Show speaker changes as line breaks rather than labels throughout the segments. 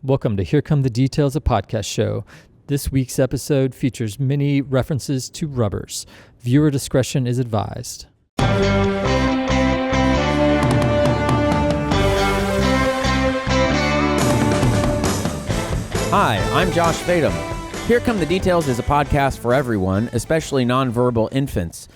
Welcome to Here Come the Details, a podcast show. This week's episode features many references to rubbers. Viewer discretion is advised.
Hi, I'm Josh Fadum. Here Come the Details is a podcast for everyone, especially nonverbal infants.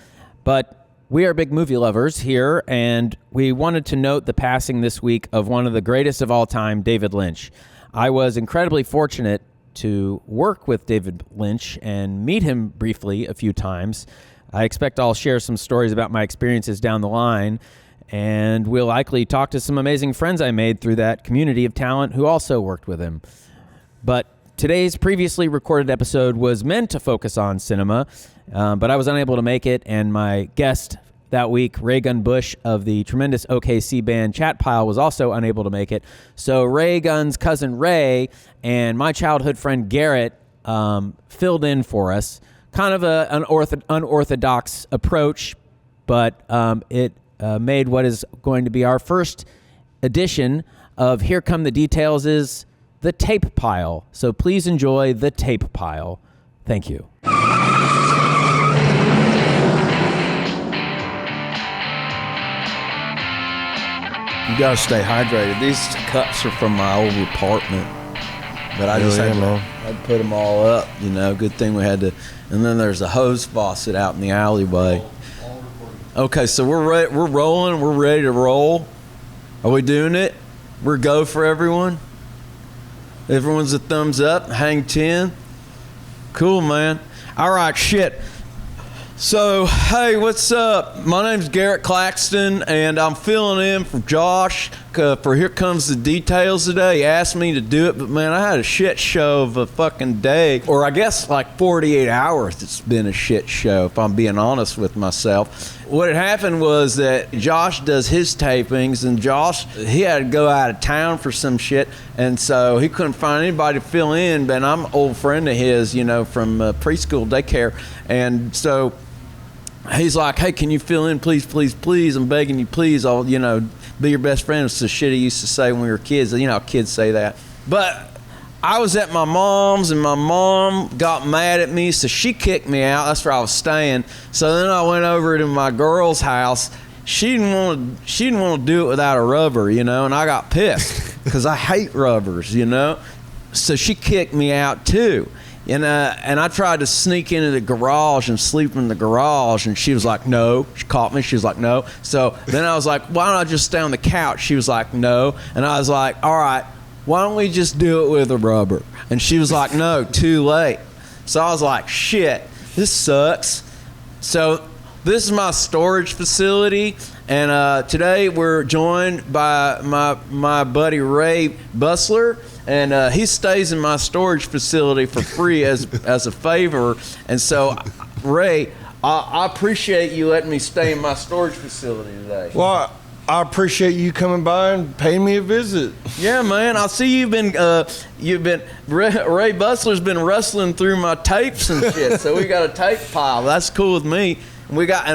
But we are big movie lovers here, and we wanted to note the passing this week of one of the greatest of all time, David Lynch. I was incredibly fortunate to work with David Lynch and meet him briefly a few times. I expect I'll share some stories about my experiences down the line, and we'll likely talk to some amazing friends I made through that community of talent who also worked with him. But today's previously recorded episode was meant to focus on cinema, but I was unable to make it, and my guest that week, Raygun Busch of the tremendous OKC band Chat Pile, was also unable to make it. So Raygun's cousin Ray and my childhood friend Garrett filled in for us. Kind of an unorthodox approach, but it made what is going to be our first edition of Here Come the Details is the Tape Pile. So please enjoy the Tape Pile. Thank you.
You gotta stay hydrated. These cups are from my old apartment, but I just had to put them all up. You know, good thing we had to. And then there's a hose faucet out in the alleyway. Okay, so we're rolling. We're ready to roll. Are we doing it? We're go for everyone. Everyone's a thumbs up. Hang 10. Cool, man. All right, shit. So, hey, what's up? My name's Garrett Claxton, and I'm filling in for Josh for Here Comes the Details today. He asked me to do it, but man, I had a shit show of a fucking day. Or I guess like 48 hours it's been a shit show, if I'm being honest with myself. What had happened was that Josh does his tapings, and Josh, he had to go out of town for some shit, and so he couldn't find anybody to fill in, but I'm an old friend of his, you know, from preschool daycare, and so he's like, hey, can you fill in, please, please, please? I'm begging you, please. I'll, you know, be your best friend. It's the shit he used to say when we were kids. You know how kids say that. But I was at my mom's, and my mom got mad at me, so she kicked me out. That's where I was staying. So then I went over to my girl's house. She didn't want to do it without a rubber, you know, and I got pissed because I hate rubbers, you know. So she kicked me out too. And I tried to sneak into the garage and sleep in the garage, and she was like, no. She caught me. She was like, no. So then I was like, why don't I just stay on the couch? She was like, no. And I was like, all right, why don't we just do it with a rubber? And she was like, no, too late. So I was like, shit, this sucks. So this is my storage facility, and today we're joined by my buddy Ray Bustler. And he stays in my storage facility for free as a favor. And so, Ray, I appreciate you letting me stay in my storage facility today.
Well, I appreciate you coming by and paying me a visit.
Yeah, man. I see you've been Ray Bustler's been rustling through my tapes and shit. So we got a tape pile. That's cool with me. And we got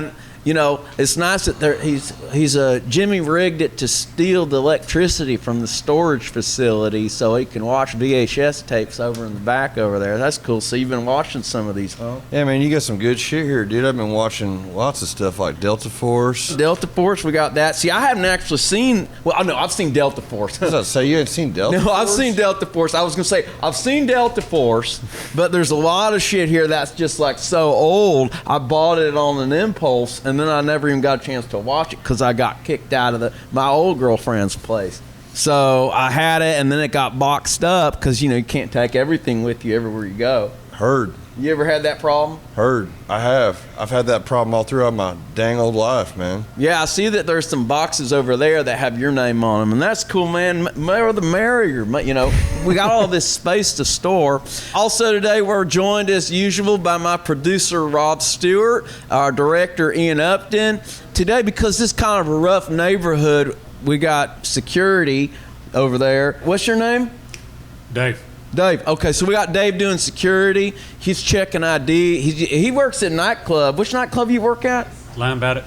you know, it's nice that he's Jimmy rigged it to steal the electricity from the storage facility so he can watch VHS tapes over in the back over there. That's cool. So you've been watching some of these, huh?
Yeah, man, you got some good shit here, dude. I've been watching lots of stuff like Delta Force.
Delta Force, we got that. See, I haven't actually seen, well, no, I've seen Delta Force.
What does that say? You haven't seen Delta Force?
No, I've seen Delta Force. I was going to say, I've seen Delta Force, but there's a lot of shit here that's just like so old. I bought it on an impulse, and then I never even got a chance to watch it because I got kicked out of my old girlfriend's place. So I had it, and then it got boxed up because, you know, you can't take everything with you everywhere you go.
Heard.
You ever had that problem?
Heard. I have. I've had that problem all throughout my dang old life, man.
Yeah, I see that there's some boxes over there that have your name on them, and that's cool, man. More the merrier. You know, we got all this space to store. Also today, we're joined as usual by my producer, Rob Stewart, our director, Ian Upton. Today, because this is kind of a rough neighborhood, we got security over there. What's your name?
Dave.
Dave. Okay, so we got Dave doing security. He's checking ID. He works at a nightclub. Which nightclub you work at?
Lying about it.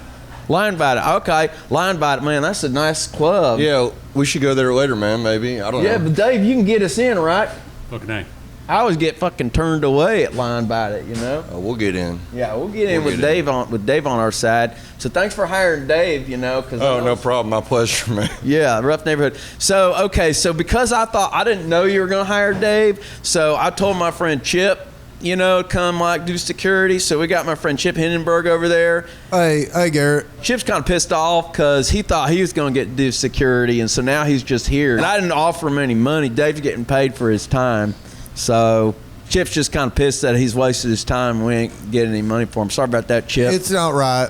Lying about it. Okay, Lying about it, man. That's a nice club.
Yeah, We should go there later, man. Maybe I don't know.
Yeah, but Dave, you can get us in, right?
Fucking A.
I always get fucking turned away at lying about it, you know.
Oh, we'll get in.
Yeah, we'll get in with Dave on our side. So thanks for hiring Dave, you know. Cause
No problem. My pleasure, man.
Yeah, rough neighborhood. So because I didn't know you were gonna hire Dave, so I told my friend Chip, you know, come like do security. So we got my friend Chip Hindenburg over there.
Hey, Garrett.
Chip's kind of pissed off because he thought he was going to get to do security, and so now he's just here. And I didn't offer him any money. Dave's getting paid for his time. So Chip's just kind of pissed that he's wasted his time and we ain't getting any money for him. Sorry about that, Chip.
It's not right.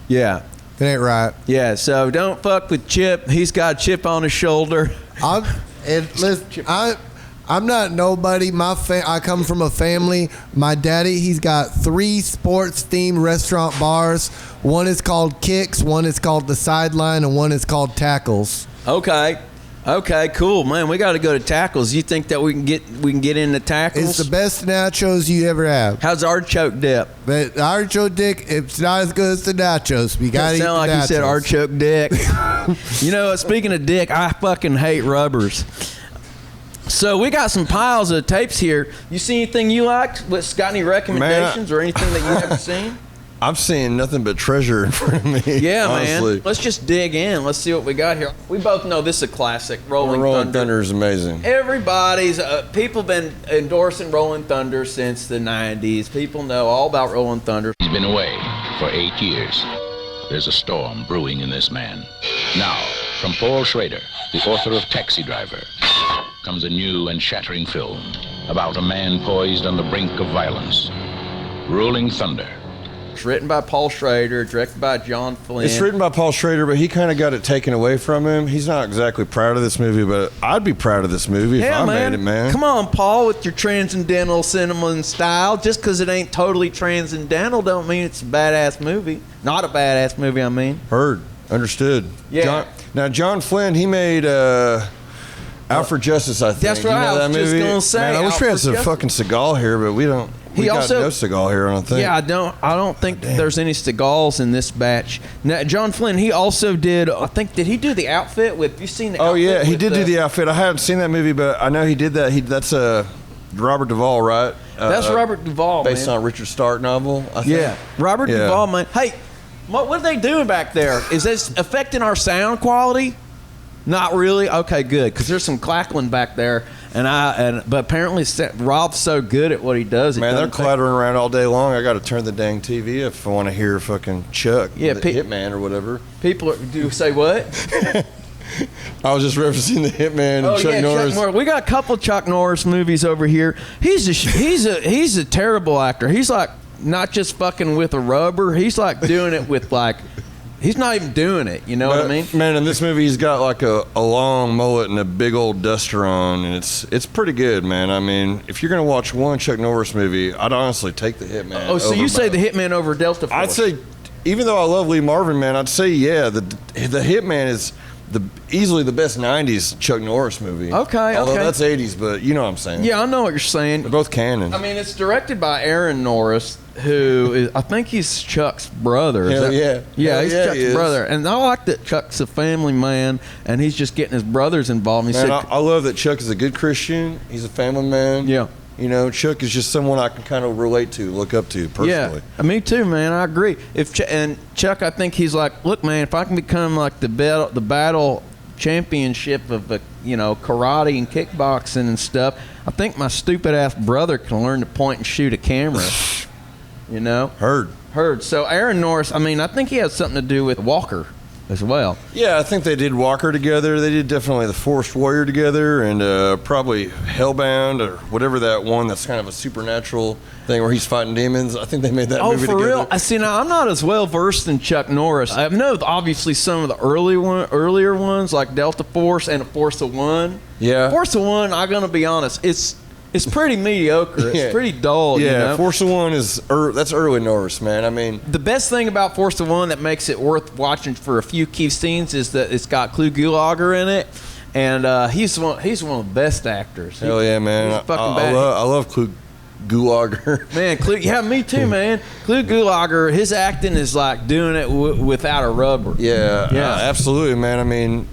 Yeah.
It ain't right.
Yeah, so don't fuck with Chip. He's got a chip on his shoulder.
I'm not nobody. I come from a family. My daddy, he's got 3 sports-themed restaurant bars. One is called Kicks, one is called The Sideline, and one is called Tackles.
Okay, cool, man. We got to go to Tackles. You think that we can get into Tackles?
It's the best nachos you ever have.
How's artichoke dip?
But the artichoke dick, it's not as good as the nachos. You gotta eat the
sound like
nachos.
you said artichoke dick. You know, speaking of dick, I fucking hate rubbers. So we got some piles of tapes here. You see anything you liked? Got any recommendations or anything that you haven't seen?
I'm seeing nothing but treasure in front of me.
Yeah,
honestly.
man. Let's just dig in. Let's see what we got here. We both know this is a classic, Rolling
Thunder is amazing.
Everybody's people been endorsing Rolling Thunder since the 90s. People know all about Rolling Thunder.
He's been away for 8 years. There's a storm brewing in this man. Now, from Paul Schrader, the author of Taxi Driver, comes a new and shattering film about a man poised on the brink of violence. Rolling Thunder.
It's written by Paul Schrader, directed by John Flynn.
It's written by Paul Schrader, but he kind of got it taken away from him. He's not exactly proud of this movie, but I'd be proud of this movie if I made it, man.
Come on, Paul, with your transcendental cinema and style. Just because it ain't totally transcendental don't mean it's a badass movie. Not a badass movie, I mean.
Heard. Understood.
Yeah.
John Flynn, he made Out for Justice, I think.
That's right.
You know
I was just going to say.
Man, I wish we had some fucking Seagal here, but we don't. We got no Seagal here, I don't think.
Yeah, I don't think there's any Seagals in this batch. Now, John Flynn, he also did. Did he do The Outfit with? You seen the?
Oh
Outfit
yeah, he did do
The
Outfit. I haven't seen that movie, but I know he did that. That's Robert Duvall, right?
That's Robert Duvall,
based on a Richard Stark novel. I think.
Yeah, Robert Duvall, man. Hey, what are they doing back there? Is this affecting our sound quality? Not really. Okay, good. Because there's some clackling back there, but apparently Rob's so good at what he does.
Man, they're clattering around all day long. I got to turn the dang TV if I want to hear fucking Chuck, the Hitman or whatever.
People do say what?
I was just referencing the Hitman and Chuck Norris.
Chuck Norris. We got a couple Chuck Norris movies over here. He's a terrible actor. He's like not just fucking with a rubber. He's like doing it with like. He's not even doing it, you know what I mean?
Man, in this movie, he's got like a long mullet and a big old duster on, and it's pretty good, man. I mean, if you're going to watch one Chuck Norris movie, I'd honestly take The Hitman.
Oh, so you say The Hitman over Delta Force?
I'd say, even though I love Lee Marvin, man, I'd say, yeah, the Hitman is easily the best 90s Chuck Norris movie.
Okay.
Although that's 80s, but you know what I'm saying.
Yeah, I know what you're saying.
They're both canon.
I mean, it's directed by Aaron Norris, who is, I think he's Chuck's brother.
Hell yeah.
Yeah, he's
yeah,
Chuck's brother. And I like that Chuck's a family man, and he's just getting his brothers involved.
Man, I love that Chuck is a good Christian. He's a family man.
Yeah.
You know, Chuck is just someone I can kind of relate to, look up to personally.
Yeah, me too, man. I agree. And Chuck, I think he's like, look, man, if I can become like the battle championship of karate and kickboxing and stuff, I think my stupid ass brother can learn to point and shoot a camera. You know, heard. So Aaron Norris, I mean, I think he has something to do with Walker as well.
Yeah, I think they did Walker together. They did definitely The Forced Warrior together, and probably Hellbound or whatever that one that's kind of a supernatural thing where he's fighting demons. I think they made that movie together.
Oh, for real? I see. Now I'm not as well versed in Chuck Norris. I know obviously some of the earlier ones like Delta Force and A Force of One.
Yeah,
Force of One. I'm gonna be honest. It's pretty mediocre. It's pretty dull.
Yeah,
you know?
Force of One that's early Norris, man. I mean,
the best thing about Force of One that makes it worth watching for a few key scenes is that it's got Clu Gulager in it, and he's one of the best actors.
Hell yeah, man! I love Clu Gulager.
Man, me too, man. Clu Gulager, his acting is like doing it without a rubber.
Yeah, absolutely, man. I mean,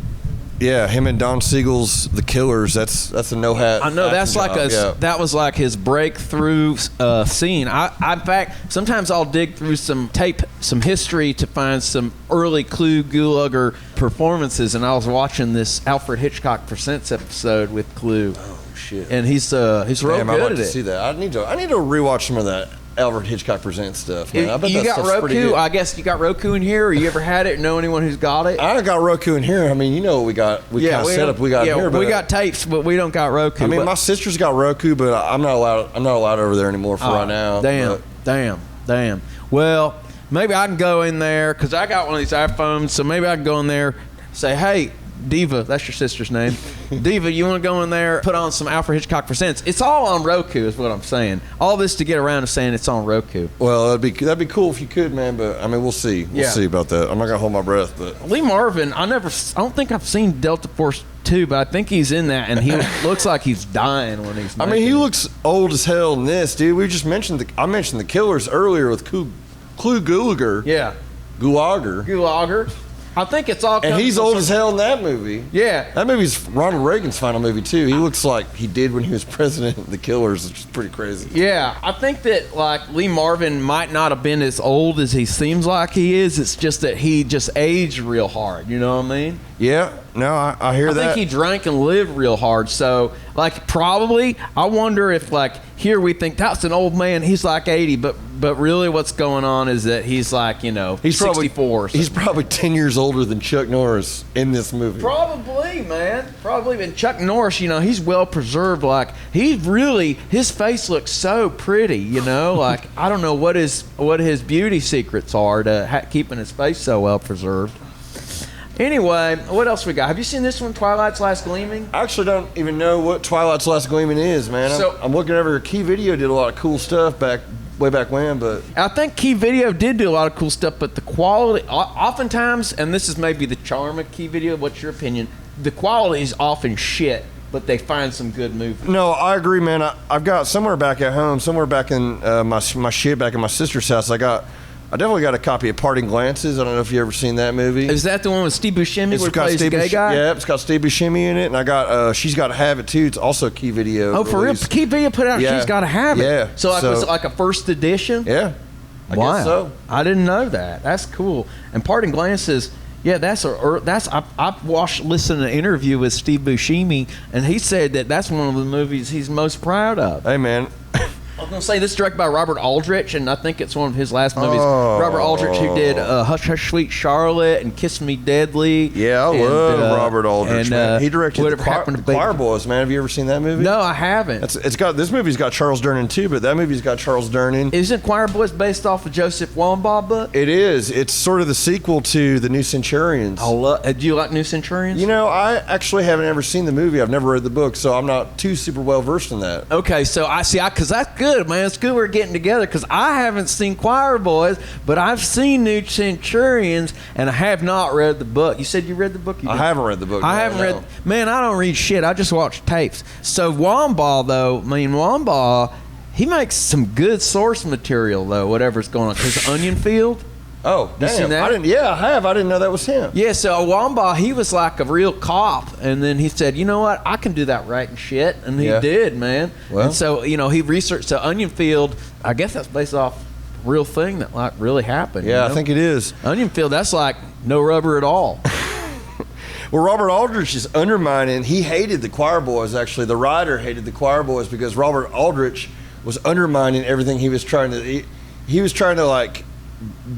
Yeah, him and Don Siegel's The Killers. That's a no hat.
I know that's
acting
like
job.
that was like his breakthrough scene. I in fact sometimes I'll dig through some tape, some history to find some early Clu Gulager performances, and I was watching this Alfred Hitchcock Presents episode with Clu.
Oh shit!
And he's real
Damn, I'd
good
like
at
to
it.
see that. I need to rewatch some of that Alfred Hitchcock Presents stuff. Man. I bet
You
that
got
stuff's pretty
Roku?
good.
I guess you got Roku in here, or you ever had it? Or know anyone who's got it?
I got Roku in here. I mean, you know what we got. We got set up. We got here. But
we got tapes, but we don't got Roku.
I mean,
but-
my sister's got Roku, but I'm not allowed over there anymore for right now.
Damn. Well, maybe I can go in there because I got one of these iPhones, so maybe I can go in there, say, hey, Diva, that's your sister's name. Diva, you want to go in there, put on some Alfred Hitchcock Presents? It's all on Roku, is what I'm saying. All this to get around to saying it's on Roku.
Well, that'd be cool if you could, man. But I mean, we'll see. We'll see about that. I'm not gonna hold my breath, but
Lee Marvin, I don't think I've seen Delta Force 2, but I think he's in that, and he looks like he's dying when he's.
I mean, he looks old as hell in this, dude. We just mentioned I mentioned the Killers earlier with Clu Gulager.
Yeah.
Gulager.
I think it's all.
And he's old as hell in that movie.
Yeah.
That movie's Ronald Reagan's final movie too. He looks like he did when he was president of the Killers, which is pretty crazy.
Yeah, I think that like Lee Marvin might not have been as old as he seems like he is. It's just that he just aged real hard. You know what I mean?
Yeah. No, I hear that.
I think he drank and lived real hard. So, like, probably, I wonder if, like, here we think that's an old man. He's like 80, but really, what's going on is that he's like, you know,
he's
64.
He's probably 10 years older than Chuck Norris in this movie.
Probably, man. Probably. And Chuck Norris, you know, he's well preserved. Like, his face looks so pretty, you know. Like, I don't know what his beauty secrets are to keeping his face so well preserved. Anyway, what else we got? Have you seen this one, Twilight's Last Gleaming?
I actually don't even know what Twilight's Last Gleaming is, man. I'm looking over here. Key Video did a lot of cool stuff way back when, but
I think Key Video did do a lot of cool stuff, but the quality, oftentimes, and this is maybe the charm of Key Video, what's your opinion? The quality is often shit, but they find some good movies.
No, I agree, man. I've got somewhere back at home, somewhere back in my shit back in my sister's house, I definitely got a copy of Parting Glances. I don't know if you ever seen that movie.
Is that the one with Steve Buscemi where he plays the gay guy?
Yeah, it's got Steve Buscemi in it, and I got She's Gotta Have It too. It's also Key Video.
Oh, for real? Key Video put out She's Gotta Have It.
Yeah.
So was it like a first edition?
Yeah. I guess so.
I didn't know that. That's cool. And Parting Glances, yeah, I've listened to an interview with Steve Buscemi, and he said that that's one of the movies he's most proud of.
Hey, man.
I was going to say, this is directed by Robert Aldrich, and I think it's one of his last movies. Robert Aldrich, who did Hush Hush Sweet Charlotte and Kiss Me Deadly.
Yeah, I love Robert Aldrich, man. He directed
Whatever Happened to
Choir Boys, man. Have you ever seen that movie?
No, I haven't.
This movie's got Charles Durning, too, but that movie's got Charles Durning.
Isn't Choir Boys based off of Joseph Wambaugh book?
It is. It's sort of the sequel to The New Centurions.
Do you like New Centurions?
You know, I actually haven't ever seen the movie. I've never read the book, so I'm not too super well versed in that.
Okay, so because that's good, man. It's good we're getting together, because I haven't seen Choir Boys, but I've seen New Centurions, and I have not read the book. You said you read the book?
I haven't read the book.
I haven't read. Man, I don't read shit. I just watch tapes. So Wambaugh, he makes some good source material, though, whatever's going on. Because Onion Field.
Oh, damn.
You seen that?
I have. I didn't know that was him.
Yeah, so Wambaugh, he was like a real cop, and then he said, you know what, I can do that writing shit, and he did, man.
Well.
And so, you know, he researched, so Onion Field, I guess that's based off a real thing that like really happened.
Yeah,
you know?
I think it is.
Onion Field, that's like no rubber at all.
Well, Robert Aldrich is undermining. He hated the Choir Boys, actually. The writer hated the Choir Boys because Robert Aldrich was undermining everything he was trying to... He was trying to, like,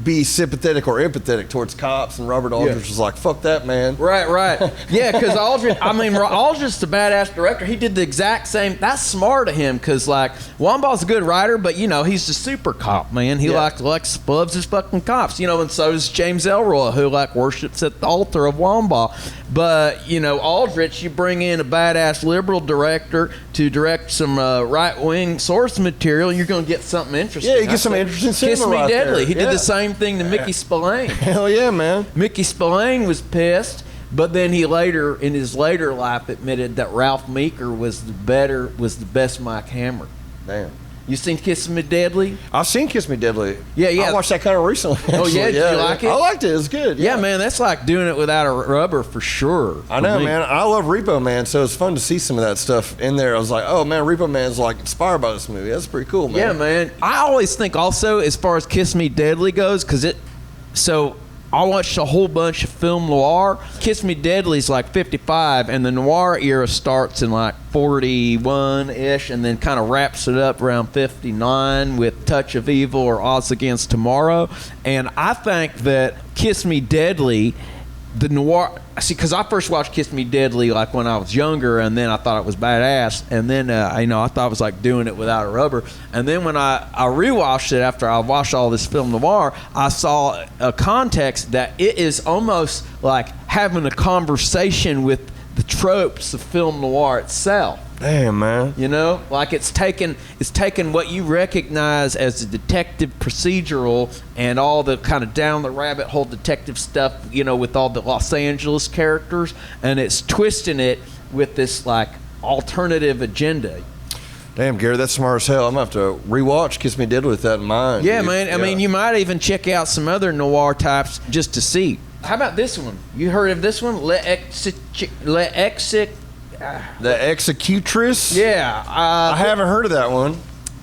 be sympathetic or empathetic towards cops, and Robert Aldrich was like, fuck that, man.
Right. Yeah, because Aldrich's a badass director. He did the exact same. That's smart of him, because, like, Wambaugh's a good writer, but, you know, he's a super cop, man. He, like loves his fucking cops, you know, and so does James Ellroy, who, like, worships at the altar of Wambaugh. But, you know, Aldrich, you bring in a badass liberal director to direct some right-wing source material, and you're going to get something interesting.
Yeah, you get some interesting cinema
Kiss Me
right
Deadly.
there.
He did the same thing to Mickey Spillane.
Hell yeah, man.
Mickey Spillane was pissed, but then he later, in his later life, admitted that Ralph Meeker was the best Mike Hammer.
Damn.
You seen Kiss Me Deadly?
I've seen Kiss Me Deadly.
Yeah.
I watched that kind of recently.
Oh, yeah? Did you like it?
I liked it. It was good.
Yeah, man, that's like doing it without a rubber for sure.
I know, man. I love Repo Man, so it's fun to see some of that stuff in there. I was like, oh, man, Repo Man's like inspired by this movie. That's pretty cool, man.
Yeah, man. I always think also as far as Kiss Me Deadly goes, because I watched a whole bunch of film noir. Kiss Me Deadly's like 55, and the noir era starts in like 41-ish, and then kind of wraps it up around 59 with Touch of Evil or Odds Against Tomorrow. And I think that Kiss Me Deadly, the noir, because I first watched Kiss Me Deadly like when I was younger, and then I thought it was badass, and then I thought it was like doing it without a rubber. And then when I rewatched it after I watched all this film noir, I saw a context that it is almost like having a conversation with the tropes of film noir itself.
Damn, man.
You know, like it's taken what you recognize as a detective procedural and all the kind of down the rabbit hole detective stuff, you know, with all the Los Angeles characters, and it's twisting it with this like alternative agenda.
Damn, Gary, that's smart as hell. I'm going to have to rewatch Kiss Me Deadly with that in mind.
Yeah,
dude.
man. I mean, you might even check out some other noir types just to see. How about this one? You heard of this one?
The Executress?
Yeah.
I haven't heard of that one.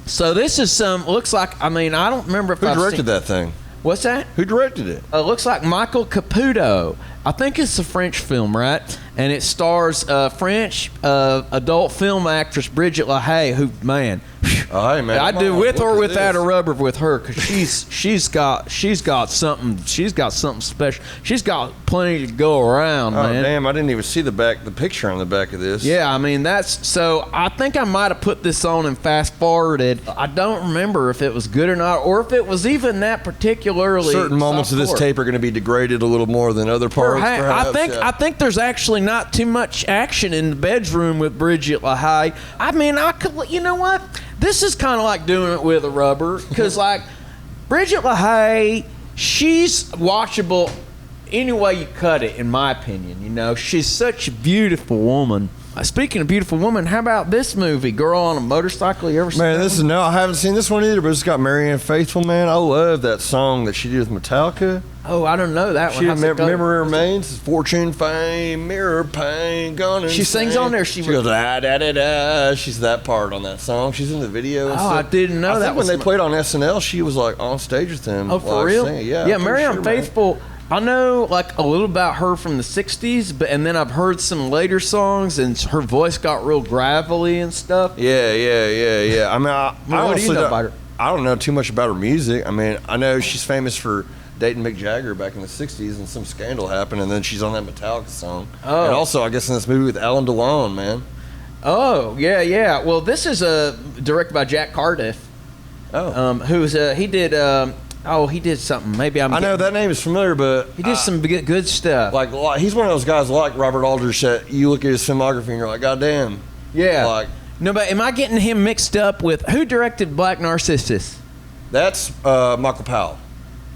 So this is looks like, I mean, I don't remember if
Who directed that thing?
What's that?
Who directed it?
Looks like Michael Caputo. I think it's a French film, right? And it stars French adult film actress Brigitte Lahaye, who, man,
oh, hey, man,
I do with or without
this.
a rubber with her, because she's got something special. She's got plenty to go around,
Oh,
man.
damn, I didn't even see the picture on the back of this.
Yeah, I mean, so I think I might have put this on and fast forwarded. I don't remember if it was good or not, or if it was even that particularly.
Certain moments of this tape are going to be degraded a little more than other parts. Perhaps,
I think there's actually not too much action in the bedroom with Brigitte Lahaye. I mean, you know what? This is kind of like doing it with a rubber, because like Brigitte Lahaye, she's watchable any way you cut it, in my opinion. You know, she's such a beautiful woman. Speaking of beautiful woman, how about this movie, Girl on a Motorcycle? You ever seen
Man,
that one?
I haven't seen this one either, but it's got Marianne Faithfull, man. I love that song that she did with Metallica.
Oh, I don't know that one.
She
How's it go?
Memory Remains, Fortune, Fame, Mirror, Pain, Gone
She sings on there. She
goes, da, da, da, da. She's that part on that song. She's in the video. And stuff.
I didn't know
I
that
think
was
when they played on SNL, she was like on stage with them.
Oh, for
like,
real?
singing. Yeah,
Yeah,
I'm pretty
Marianne
sure, man.
Faithfull. I know like a little about her from the 60s, and then I've heard some later songs, and her voice got real gravelly and stuff.
Yeah. I mean, I
What do you
honestly
know about her?
I don't know too much about her music. I mean, I know she's famous for dating Mick Jagger back in the 60s, and some scandal happened, and then she's on that Metallica song.
Oh.
And also, I guess, in this movie with Alan DeLone, man.
Oh, yeah. Well, this is directed by Jack Cardiff.
Oh.
He did something. Maybe
I know that name is familiar, but
He did some good stuff.
like he's one of those guys like Robert Aldrich that you look at his filmography and you're like, God damn.
Yeah.
Like,
No, but am I getting him mixed up with who directed Black Narcissus?
that's Michael Powell.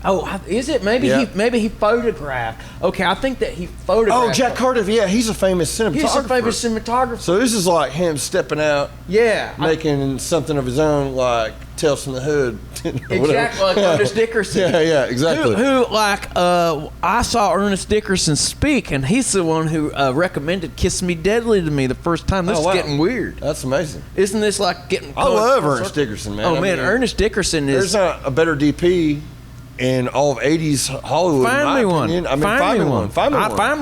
Oh, is it? Maybe
Yeah.
maybe he photographed. Okay, I think that he photographed.
Oh, Jack Cardiff, yeah, he's a famous cinematographer.
He's a famous cinematographer.
So this is like him stepping out,
Yeah.
making something of his own, like Tales from the Hood.
Exactly, like Ernest Dickerson.
Yeah, exactly.
Who I saw Ernest Dickerson speak, and he's the one who recommended Kiss Me Deadly to me the first time. This
Oh, wow.
is getting weird.
That's amazing.
Isn't this like getting...
I love Ernest Dickerson, man.
Oh,
I
man,
mean,
Ernest Dickerson
There's
is...
not a better DP in all of 80s Hollywood, in
Find
my
me one.
opinion. I mean, find me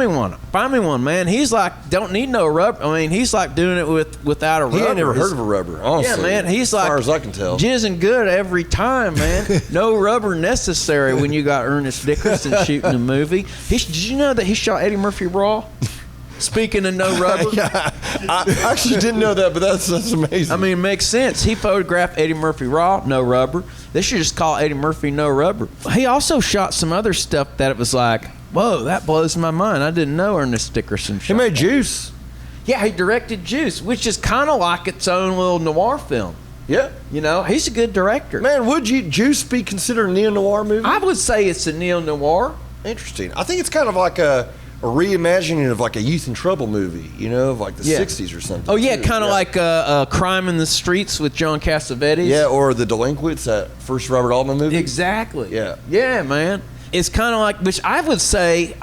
one.
Find me one, man. He's like, don't need no rubber. I mean, he's like doing it without a rubber.
He ain't never heard of a rubber, honestly.
Yeah, man. He's like,
as far as I can tell.
jizzing good every time, man. No rubber necessary when you got Ernest Dickerson shooting a movie. Did you know that he shot Eddie Murphy raw? Speaking of no rubber.
Yeah, I actually didn't know that, but that's amazing.
I mean, it makes sense. He photographed Eddie Murphy raw, no rubber. They should just call Eddie Murphy no rubber. He also shot some other stuff that it was like, whoa, that blows my mind. I didn't know Ernest Dickerson shot
he made
that.
Juice.
Yeah, he directed Juice, which is kind of like its own little noir film.
Yeah.
You know, he's a good director.
Man, would Juice be considered a neo-noir movie?
I would say it's a neo-noir.
Interesting. I think it's kind of like a reimagining of like a Youth in Trouble movie, you know, of like the
Yeah.
60s or something.
Oh yeah,
too.
kind of like Crime in the Streets with John Cassavetes.
Yeah, or The Delinquents, that first Robert Altman movie.
Exactly.
Yeah.
Yeah, man. It's kind of like, which I would say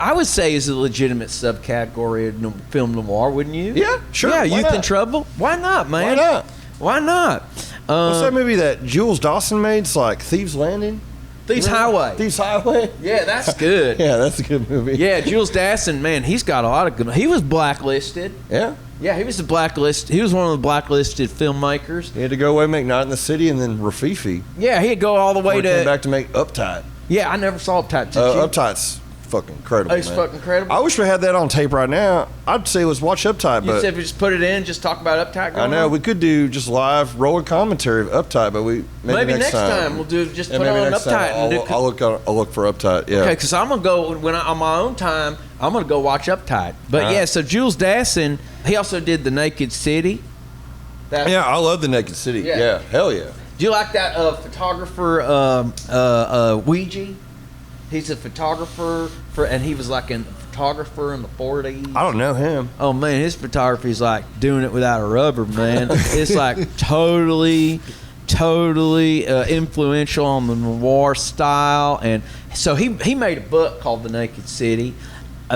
is a legitimate subcategory of film noir, wouldn't you?
Yeah, sure.
Yeah,
Why
Youth
not?
in Trouble. Why not, man?
Why not?
Why not?
What's that movie that Jules Dawson made? It's like Thieves Landing?
Thieves Highway.
Thieves Highway?
Yeah, that's good.
Yeah, that's a good movie.
Yeah, Jules Dassin, man, he's got a lot of good. He was blacklisted.
Yeah.
Yeah, he was a blacklist. He was one of the blacklisted filmmakers.
He had to go away and make Night in the City and then Rafifi.
Yeah, he'd go all the way
Before he came
to.
back to make Uptight.
Yeah, I never saw Uptight. Did you?
Uptight's fucking incredible.
Oh, it's
man.
fucking incredible.
I wish we had that on tape right now. I'd say let's watch Uptight,
You
but
said we just put it in, just talk about Uptight.
I
Going
know
on?
we could do just live rolling commentary of Uptight, but
Maybe next time we'll do just
Yeah,
put
maybe
on
next
Uptight.
time
and do-
I'll look for Uptight. Yeah.
Okay, because I'm gonna go on my own time. I'm gonna go watch Uptight. But
Alright.
yeah, so Jules Dassin, he also did The Naked City. That,
Yeah, I love The Naked City.
Yeah.
Yeah, hell yeah.
Do you like that photographer Ouija? He's a photographer and he was like a photographer in the 40s.
I don't know him.
Oh man, his photography's like doing it without a rubber, man. It's like totally influential on the noir style, and so he made a book called The Naked City.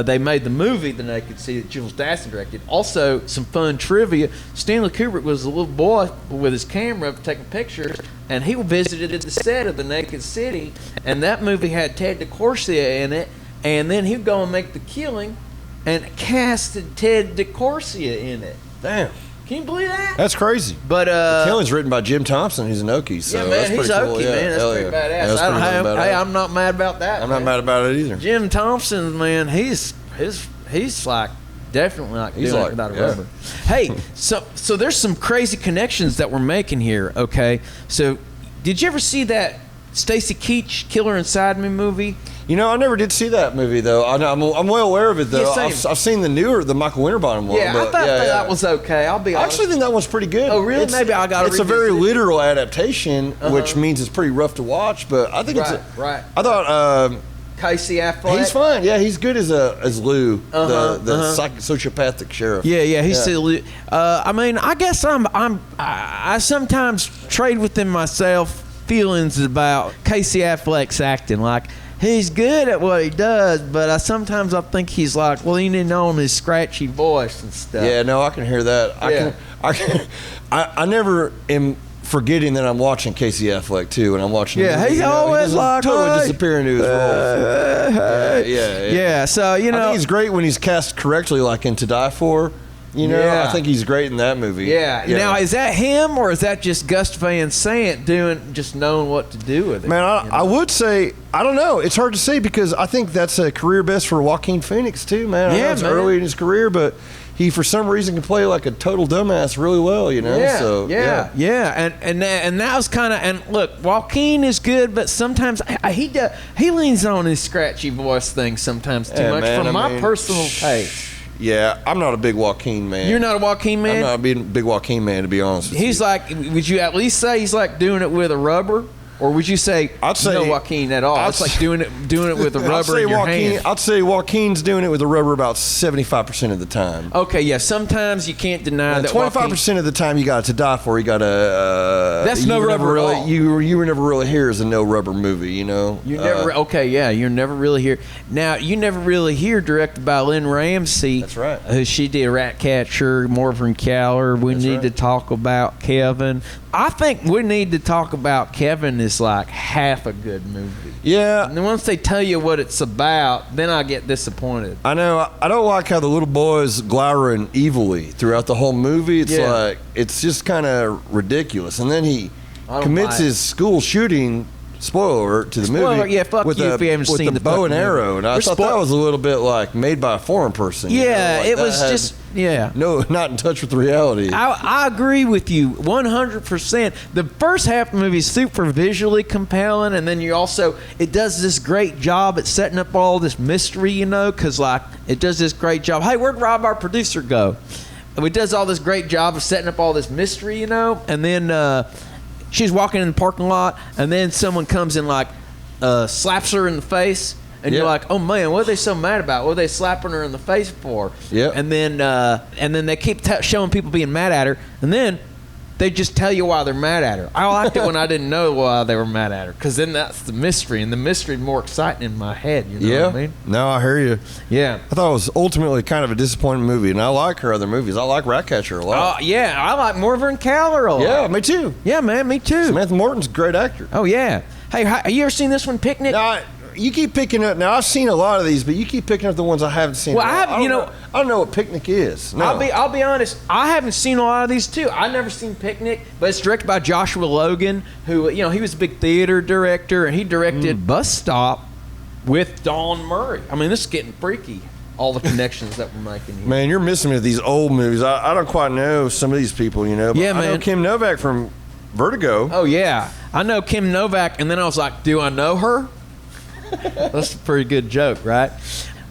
They made the movie The Naked City that Jules Dassin directed. Also, some fun trivia. Stanley Kubrick was a little boy with his camera taking pictures, and he visited the set of The Naked City, and that movie had Ted DeCorsia in it, and then he'd go and make The Killing and casted Ted DeCorsia in it.
Damn.
Can you believe that?
That's crazy.
But
Killing's written by Jim Thompson. He's an Okie, so
yeah, man,
that's
he's
pretty cool.
Okie,
Yeah,
man. That's
hell
pretty
yeah.
badass.
Yeah, that's
I don't
pretty
have,
badass.
hey, I'm not mad about that.
I'm
man.
not mad about it either.
Jim Thompson, man, he's like definitely like
He's
doing
like-
it without a
yeah.
rubber. Hey, so there's some crazy connections that we're making here. Okay, so did you ever see that Stacy Keach Killer Inside Me movie?
You know, I never did see that movie though. I'm well aware of it though.
Yeah, same.
I've seen the Michael Winterbottom one.
Yeah, I
but
thought that was okay. I'll be
I
honest.
actually think that one's pretty good.
Oh, really? Maybe I gotta
It's a very
revisit it.
literal adaptation, which means it's pretty rough to watch. But I think
Right.
I thought
Casey Affleck.
he's fine. Yeah, he's good as Lou, the sociopathic sheriff.
Yeah, he's still. I mean, I guess I sometimes trade within myself feelings about Casey Affleck's acting. Like he's good at what he does, but sometimes I think he's like, well, he didn't own his scratchy voice and stuff.
Yeah, no, I can hear that.
Yeah.
I never am forgetting that I'm watching Casey Affleck too, and I'm watching.
Yeah,
the movie,
he's
you know,
always
he doesn't
like,
totally
"Hey,
disappear into his role. Yeah.
So you
I
know,
think he's great when he's cast correctly, like in To Die For. You know,
Yeah.
I think he's great in that movie.
yeah. Now, is that him or is that just Gus Van Sant just knowing what to do with it?
Man, I would say, I don't know. It's hard to say because I think that's a career best for Joaquin Phoenix too, man. I
Yeah,
know it's
man.
early in his career, but he for some reason can play like a total dumbass really well, you know.
Yeah,
So
yeah, and that was kind of, and look, Joaquin is good, but sometimes he leans on his scratchy voice thing sometimes too
Yeah,
much
man,
for
I
my
mean,
personal taste.
Yeah, I'm not a big Joaquin man.
You're not a Joaquin man.
I'm not a big Joaquin man, to be honest with
He's
you.
like, would you at least say he's like doing it with a rubber, or would you say
I'd say-
no Joaquin at all?
I'd
It's like
say-
doing it with a
I'd
rubber
say
in your
Joaquin.
hand.
I'd say Joaquin's doing it with a rubber about 75% of the time.
Okay, yeah. Sometimes you can't deny that
25% of the time you got To Die For. You got to.
That's
you
no
were
rubber
never
at
really.
all.
You were never really here as a no rubber movie. You know.
You never okay, yeah. You're never really here. Now you never really hear directed by Lynn Ramsey.
That's right.
Who she did Ratcatcher, Morgan Caller. We
That's
need
right.
to talk about Kevin. I think We Need to Talk About Kevin is like half a good movie.
Yeah.
And then once they tell you what it's about, then I get disappointed.
I know. I don't like how the little boy is glowering evilly throughout the whole movie. It's
Yeah.
like it's just kind of ridiculous. And then he
I don't
commits
like it.
his school shooting. Spoiler alert to the
Spoiler,
movie.
yeah, fuck
with
you
a,
if you haven't
with
seen
the
the
bow and
fucking movie.
arrow, and I
We're
thought that was a little bit like made by a foreign person. you know,
Yeah,
like
it
that
was
had
just yeah.
no, not in touch with reality.
I agree with you 100%. The first half of the movie is super visually compelling, and then it does this great job at setting up all this mystery, you know, because like it does this great job. Hey, where'd Rob, our producer, go? It does all this great job of setting up all this mystery, you know, and then she's walking in the parking lot, and then someone comes and like slaps her in the face. and you're like, oh man, what are they so mad about? What are they slapping her in the face for?
Yep.
And then they keep showing people being mad at her, and then they just tell you why they're mad at her. I liked it when I didn't know why they were mad at her, because then that's the mystery, and the mystery is more exciting in my head. You know what I mean?
No, I hear you.
Yeah.
I thought it was ultimately kind of a disappointing movie, and I like her other movies. I like Ratcatcher a lot.
Yeah, I like Morgan Caller a lot.
Yeah, me too.
Yeah, man, me too.
Samantha Morton's a great actor.
Oh, yeah. Hey, have you ever seen this one, Picnic?
Now, you keep picking up. Now, I've seen a lot of these, but you keep picking up the ones I haven't seen.
Well,
I don't know what Picnic is. No.
I'll be honest. I haven't seen a lot of these too. I've never seen Picnic, but it's directed by Joshua Logan, who he was a big theater director, and he directed Bus Stop with Dawn Murray. I mean, this is getting freaky. All the connections that we're making here.
Man, you're missing me with these old movies. I don't quite know some of these people. But
Yeah,
I know
man.
Kim Novak from Vertigo.
Oh yeah, I know Kim Novak, and then I was like, do I know her? That's a pretty good joke, right?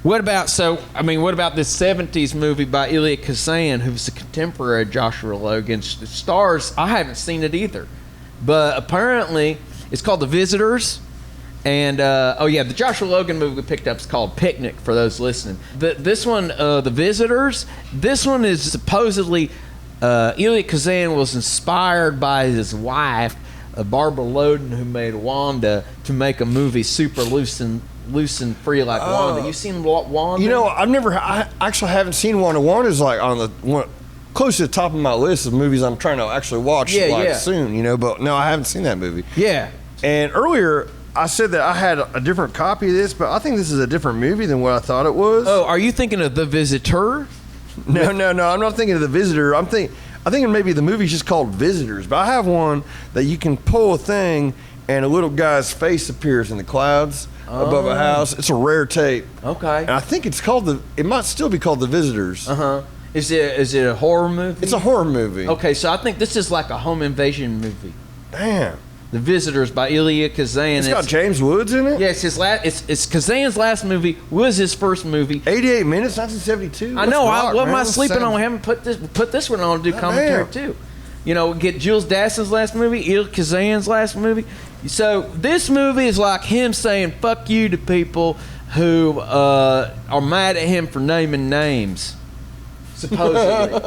What about this 70s movie by Elia Kazan, who's a contemporary of Joshua Logan? It stars, I haven't seen it either, but apparently it's called The Visitors. And the Joshua Logan movie we picked up is called Picnic, for those listening. This one, The Visitors, this one is supposedly Elia Kazan was inspired by his wife, Barbara Loden, who made Wanda, to make a movie super loose and free like Wanda. You seen Wanda?
I actually haven't seen Wanda. Wanda's like on the one close to the top of my list of movies I'm trying to actually watch soon. But no, I haven't seen that movie.
Yeah.
And earlier I said that I had a different copy of this, but I think this is a different movie than what I thought it was.
Oh, are you thinking of The Visitor?
No, I'm not thinking of The Visitor. I'm thinking maybe the movie's just called Visitors, but I have one that you can pull a thing and a little guy's face appears in the clouds above a house. It's a rare tape.
Okay.
And I think it might still be called The Visitors.
Is it a horror movie?
It's a horror movie.
Okay, so I think this is like a home invasion movie.
Damn.
The Visitors by Elia Kazan.
It's got James Woods in it?
Yeah, it's Kazan's last movie, was his first movie.
88 minutes, 1972.
I know. What am I sleeping on? We haven't put this one on to do commentary too. Get Jules Dassin's last movie, Elia Kazan's last movie. So this movie is like him saying "fuck you" to people who are mad at him for naming names. Supposedly,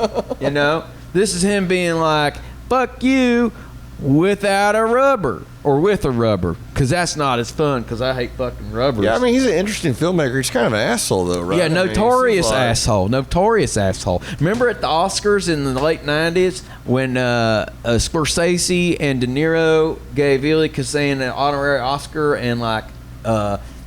this is him being like "fuck you" without a rubber or with a rubber, because that's not as fun, because I hate fucking rubbers.
Yeah, I mean, he's an interesting filmmaker. He's kind of an asshole though, right?
Yeah, notorious asshole. Remember at the Oscars in the late 90s when Scorsese and De Niro gave Elia Kazan an honorary Oscar, and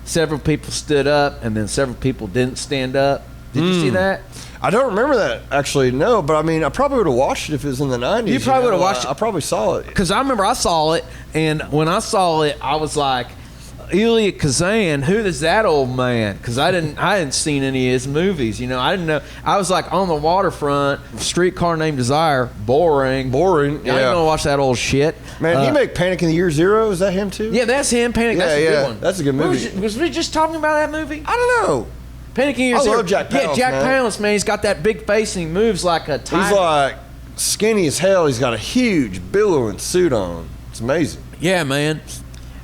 several people stood up and then several people didn't stand up? Did you see that?
I don't remember that, actually, no. But, I mean, I probably would have watched it if it was in the 90s.
You probably would have watched it.
I probably saw it.
Because I remember I saw it, and when I saw it, I was like, Elia Kazan, who is that old man? Because I hadn't seen any of his movies. I didn't know. I was like, On the Waterfront, Streetcar Named Desire, boring.
Yeah.
I ain't going to watch that old shit.
Man, did he make Panic in the Year Zero? Is that him, too?
Yeah, that's him. Panic, that's a good one.
That's a good movie.
Was we just talking about that movie?
I don't know.
Panic in Year Zero.
I love Jack Palance,
Yeah, Jack Palance, man. He's got that big face and he moves like a tiger.
He's like skinny as hell. He's got a huge billowing suit on. It's amazing.
Yeah, man.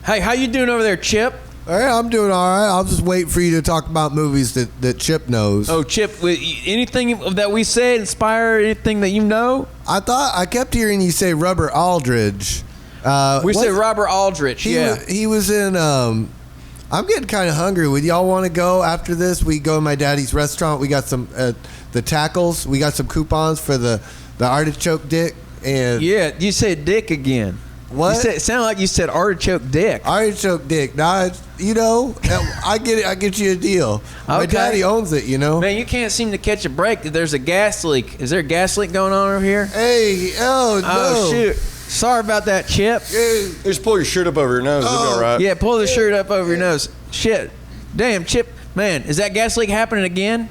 Hey, how you doing over there, Chip?
Hey, I'm doing all right. I'll just wait for you to talk about movies that Chip knows.
Oh, Chip, anything that we said inspire anything that you know?
I kept hearing you say Robert Aldridge.
We said Robert Aldrich,
He was in... I'm getting kind of hungry. Would y'all want to go after this? We go to my daddy's restaurant. We got some the tackles. We got some coupons for the artichoke dick. And
yeah, you said dick again.
What?
It sounded like you said artichoke dick.
Artichoke dick. Now, I get it. I get you a deal. Okay. My daddy owns it,
Man, you can't seem to catch a break. There's a gas leak. Is there a gas leak going on over here?
Hey, no.
Oh, shoot. Sorry about that, Chip.
Just pull your shirt up over your nose. It'll be all right.
Yeah, pull the shirt up over your nose. Shit. Damn, Chip. Man, is that gas leak happening again?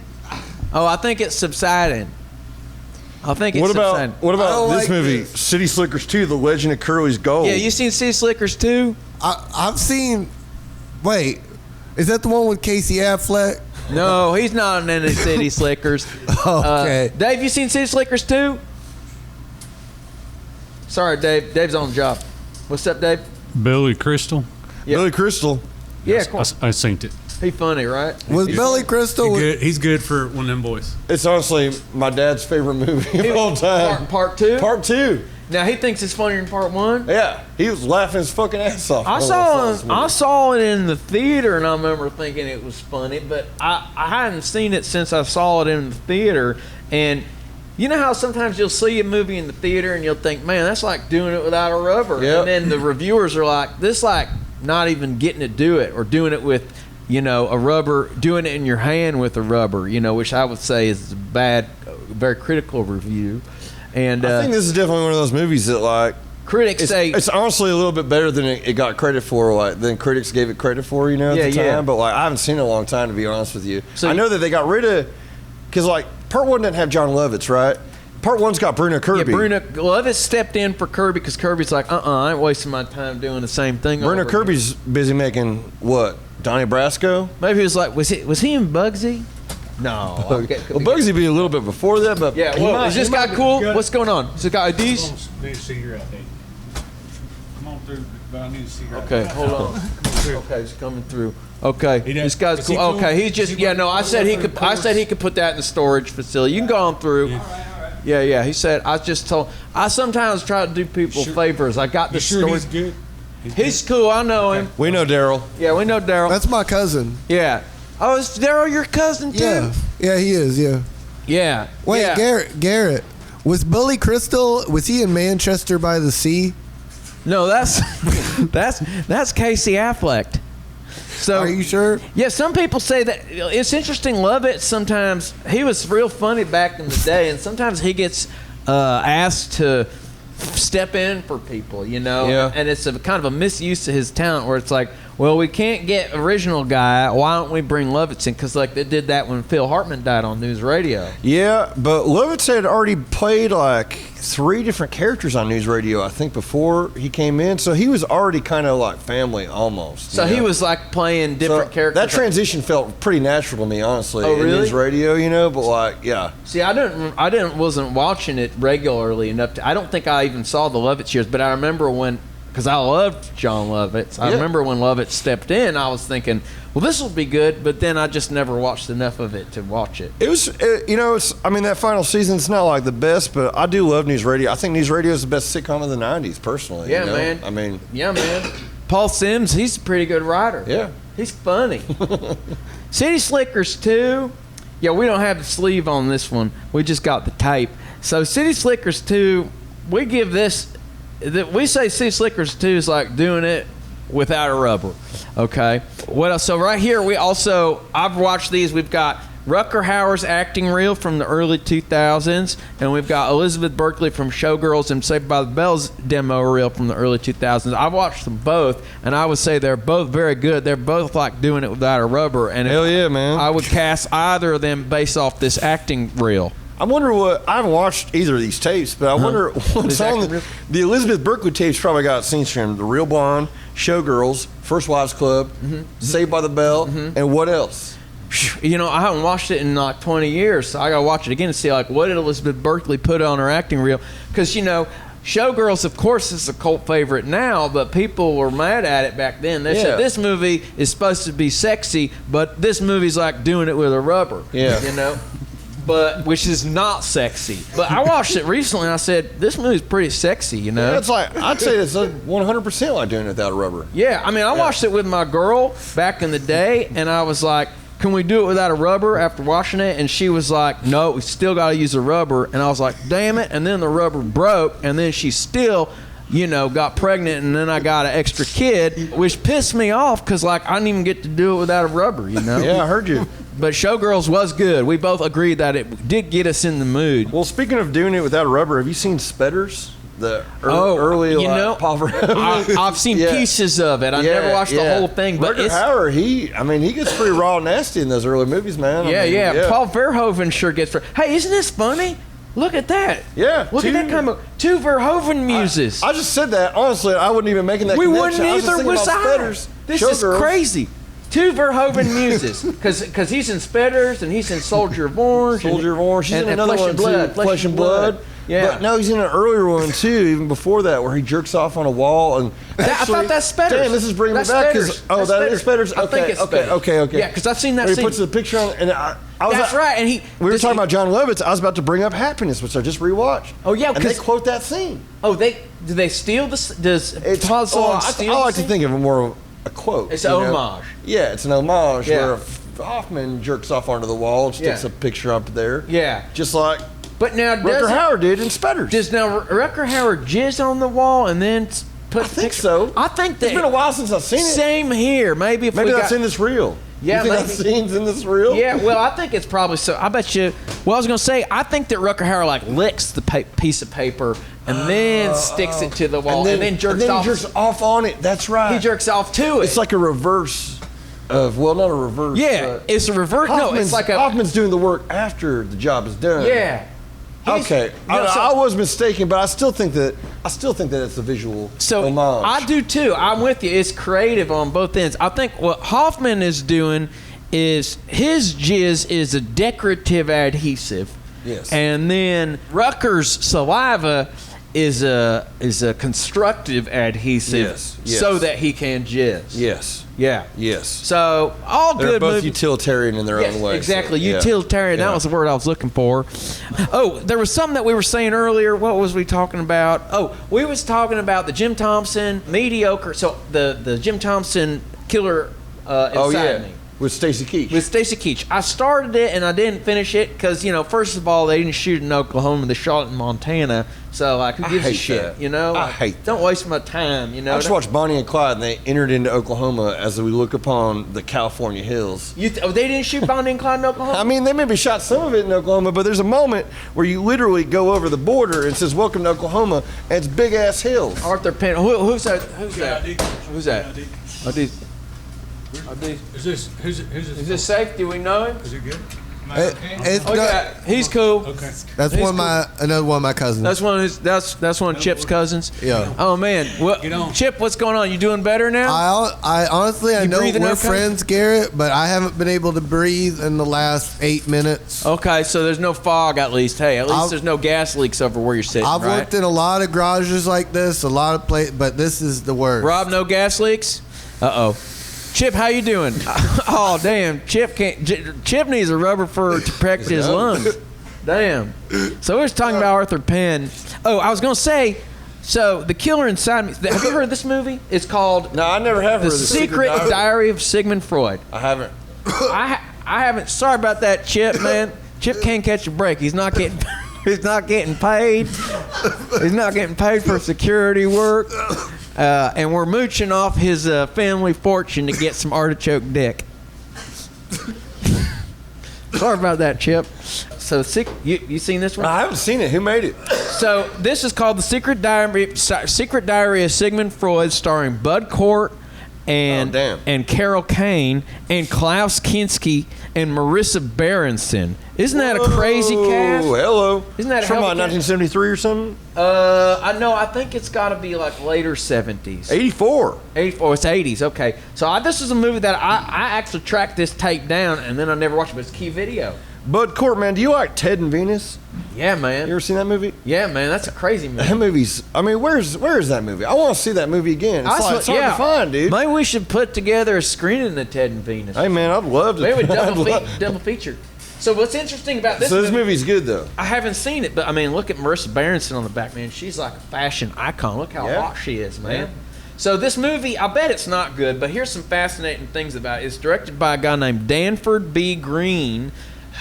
Oh, I think it's subsiding. What
about this movie, City Slickers 2, The Legend of Curly's Gold?
Yeah, you seen City Slickers 2?
I've seen... Wait, is that the one with Casey Affleck?
No, he's not in any City Slickers.
Okay.
Dave, you seen City Slickers 2? Sorry, Dave. Dave's on the job. What's up, Dave?
Billy Crystal.
Yeah.
Billy Crystal.
Yeah,
yes, I seen it.
He funny, right?
Was Billy Crystal?
He's good for one of them boys.
It's honestly my dad's favorite movie of all time.
Part 2?
Part 2.
Now, he thinks it's funnier than part 1?
Yeah, he was laughing his fucking ass off.
I saw it in the theater, and I remember thinking it was funny, but I hadn't seen it since I saw it in the theater. And you know how sometimes you'll see a movie in the theater and you'll think, man, that's like doing it without a rubber.
Yep.
And then the reviewers are like, this like not even getting to do it, or doing it with, you know, a rubber, doing it in your hand with a rubber, you know, which I would say is a bad, very critical review. And
I think this is definitely one of those movies that, like,
critics say
it's honestly a little bit better than it got credit for, like than critics gave it credit for, you know, at the time.
Yeah.
But like, I haven't seen it in a long time, to be honest with you.
So
I know that they got rid of, because like part 1 didn't have John Lovitz, right? Part 1's got Bruno Kirby.
Yeah, Bruno Lovitz stepped in for Kirby because Kirby's like, I ain't wasting my time doing the same thing.
Bruno Kirby's busy making what? Donnie Brasco?
Maybe he was like, was he in Bugsy? No.
Well, Bugsy be a little bit before that, but
Yeah, well, is this guy cool? What's going on? Is this guy IDs?
I need to see your ID. Come on through, but I need to see your ID.
Okay, hold on. Okay, he's coming through. Okay,
He does-
this guy's
is he
cool.
cool?
Okay, he's just
Is he
yeah. No, I said he could. I said he could put that in the storage facility. You can go on through. Yeah. He said I just told. I sometimes try to do people favors. I got
You
the
sure
storage.
he's good?
He's cool. I know him.
we know Daryl.
Yeah, we know Daryl.
That's my cousin.
Yeah. Oh, is Daryl your cousin too?
Yeah, he is. Yeah.
Yeah.
Wait,
yeah.
Garrett, was Billy Crystal? Was he in Manchester by the Sea?
No, that's that's Casey Affleck. So
Are you sure?
Yeah, some people say that it's interesting. Lovett sometimes he was real funny back in the day, and sometimes he gets asked to step in for people, you know.
Yeah.
And it's a kind of a misuse of his talent, where it's like, well, we can't get original guy. Why don't we bring Lovitz in? Because like they did that when Phil Hartman died on News Radio.
Yeah, but Lovitz had already played like 3 different characters on News Radio, I think, before he came in. So he was already kind of like family almost.
So he was like playing different characters.
That transition felt pretty natural to me, honestly.
Oh,
in
really?
News Radio, you know, but like, yeah.
See, wasn't watching it regularly enough. I don't think I even saw the Lovitz years, but I remember when, because I loved John Lovitz. I remember when Lovitz stepped in, I was thinking, well, this will be good, but then I just never watched enough of it to watch it.
It was, you know, I mean, that final season's not like the best, but I do love News Radio. I think News Radio is the best sitcom of the 90s, personally.
Yeah,
you know?
man.
I mean,
Yeah, man. Paul Sims, he's a pretty good writer.
Yeah.
He's funny. City Slickers 2. Yeah, we don't have the sleeve on this one. We just got the tape. So City Slickers 2, we give this, we say City Slickers 2 is like doing it without a rubber. Okay. What else? So right here, I've watched these. We've got Rutger Hauer's acting reel from the early 2000s, and we've got Elizabeth Berkley from Showgirls and Saved by the Bell's demo reel from the early 2000s. I've watched them both, and I would say they're both very good. They're both like doing it without a rubber. And
hell yeah, man.
I would cast either of them based off this acting reel.
I wonder I haven't watched either of these tapes, but I wonder what's on the Elizabeth Berkley tapes. Probably got scenes from The Real Blonde, Showgirls, First Wives Club, Saved by the Bell, and what else?
You know, I haven't watched it in like 20 years, so I gotta watch it again to see like what did Elizabeth Berkley put on her acting reel. Because you know, Showgirls, of course, is a cult favorite now, but people were mad at it back then. They said this movie is supposed to be sexy, but this movie's like doing it with a rubber.
Yeah,
you know. But which is not sexy. But I watched it recently and I said, this movie's pretty sexy, you know?
Yeah, it's like, I'd say it's 100% like doing it without a rubber.
Yeah, I mean, I watched it with my girl back in the day, and I was like, can we do it without a rubber after washing it? And she was like, no, we still got to use a rubber. And I was like, damn it. And then the rubber broke, and then she still, you know, got pregnant, and then I got an extra kid, which pissed me off because, like, I didn't even get to do it without a rubber, you know?
Yeah, I heard you.
But Showgirls was good. We both agreed that it did get us in the mood.
Well, speaking of doing it without a rubber, have you seen Spedders? The early,
you know,
Paul
I've seen pieces of it. I never watched the whole thing. But
Rutger Hauer, he gets pretty raw and nasty in those early movies, man.
Yeah. Paul Verhoeven sure gets. Hey, isn't this funny? Look at that.
Yeah.
Look at that kind of two Verhoeven muses.
I just said that. Honestly, I wasn't even making that
we
connection.
wouldn't either. Was
Spedders,
this
Showgirls.
is crazy. Two Verhoeven muses, because he's in Spedders and he's in Soldier of Orange.
Soldier of Orange. She's in another one too. Flesh and Blood.
Yeah.
But no, he's in an earlier one too, even before that, where he jerks off on a wall. And
I thought that's Spedders.
Damn, this is bringing me back. That is Spedders.
I think it's Spedders.
Okay.
Yeah, because I've seen that
Where
scene.
he puts the picture on, and I was
That's right. And
we were talking about John Lovitz. I was about to bring up Happiness, which I just rewatched.
Oh yeah,
and they quote that scene.
Oh, do they steal this? Does Todd Solondz steal?
I like to think of it more of a quote.
It's an homage.
Yeah, it's an homage
Yeah.
where Hoffman jerks off onto the wall and sticks a picture up there.
Yeah.
Just like
But now
Rutger Hauer did in Spedders.
Does now Rutger Hauer jizz on the wall and then put?
I think so.
I think that
It's been a while since I've seen it.
Same here. Maybe
that's in this reel.
Yeah,
you think that scene's in this reel?
Yeah, well, I think it's probably so. I bet you. Well, I was gonna say, I think that Rutger Hauer like licks the piece of paper and then sticks it to the wall and then jerks off.
Jerks off on it. That's right.
He jerks off to it.
It's like a reverse of not a reverse.
Yeah, it's a reverse. No, it's like a
Hoffman's doing the work after the job is done.
Yeah.
Okay, I was mistaken, but I still think that it's a visual homage.
I do too. I'm with you. It's creative on both ends. I think what Hoffman is doing is his jizz is a decorative adhesive.
Yes.
And then Rutger's saliva is a constructive adhesive so that he can jizz.
Yes.
Yeah.
Yes.
So all
They're
good
both
movies.
utilitarian in their own way.
Exactly.
So, yeah.
Utilitarian.
Yeah.
That was the word I was looking for. Oh, there was something that we were saying earlier. What was we talking about? Oh, we was talking about the Jim Thompson mediocre. So the Jim Thompson Killer Inside Me.
With Stacy Keach.
With Stacy Keach. I started it and I didn't finish it because, first of all, they didn't shoot in Oklahoma. They shot in Montana. So, like, who gives a shit,
I hate that.
Don't waste my time,
I just watched Bonnie and Clyde, and they entered into Oklahoma as we look upon the California hills.
They didn't shoot Bonnie and Clyde in Oklahoma?
I mean, they maybe shot some of it in Oklahoma, but there's a moment where you literally go over the border and it says, "Welcome to Oklahoma," and it's big-ass hills.
Arthur Penn. Who's that? Who's that? Who's that? Is this safe? Do we know him?
Is it good?
He's cool.
Okay.
That's another one of my cousins.
That's one of Chip's cousins.
Yeah.
Oh man. Well, Chip, what's going on? You doing better now?
I honestly, I know
breathing
we're
okay?
friends, Garrett, but I haven't been able to breathe in the last 8 minutes.
Okay, so there's no fog at least. Hey, at least there's no gas leaks over where you're sitting.
I've
right?
worked in a lot of garages like this, a lot of places, but this is the worst.
Rob, no gas leaks? Uh-oh. Chip, how you doing? Oh, damn. Chip needs a rubber fur to protect his lungs. Damn. So we were talking about Arthur Penn. Oh, I was going to say, so The Killer Inside Me. Have you heard of this movie? It's called...
No, I never have heard of
The
this.
Secret Diary of Sigmund Freud.
I haven't.
I haven't. Sorry about that, Chip, man. Chip can't catch a break. He's not getting... He's not getting paid. He's not getting paid for security work. And we're mooching off his family fortune to get some artichoke dick. Sorry about that, Chip. So, you seen this one?
I haven't seen it. Who made it?
So, this is called The Secret Diary of Sigmund Freud, starring Bud Cort and Carol Kane and Klaus Kinski and Marissa Berenson. Isn't that a crazy cast?
Oh, hello.
Isn't that
from 1973 or something?
I know. I think it's got to be like later 70s.
84.
84. It's 80s. Okay. So this is a movie that I actually tracked this tape down and then I never watched it, but it's Key Video.
Bud Cort, man, do you like Ted and Venus?
Yeah, man.
You ever seen that movie?
Yeah, man. That's a crazy movie.
That movie's... I mean, where is that movie? I want to see that movie again. It's hard to find, dude.
Maybe we should put together a screening of Ted and Venus.
Hey, man, I'd love to.
Maybe double feature. So what's interesting about this
this movie's good, though.
I haven't seen it, but, I mean, look at Marissa Berenson on the back, man. She's like a fashion icon. Look how hot she is, man. Yeah. So this movie, I bet it's not good, but here's some fascinating things about it. It's directed by a guy named Danford B. Green,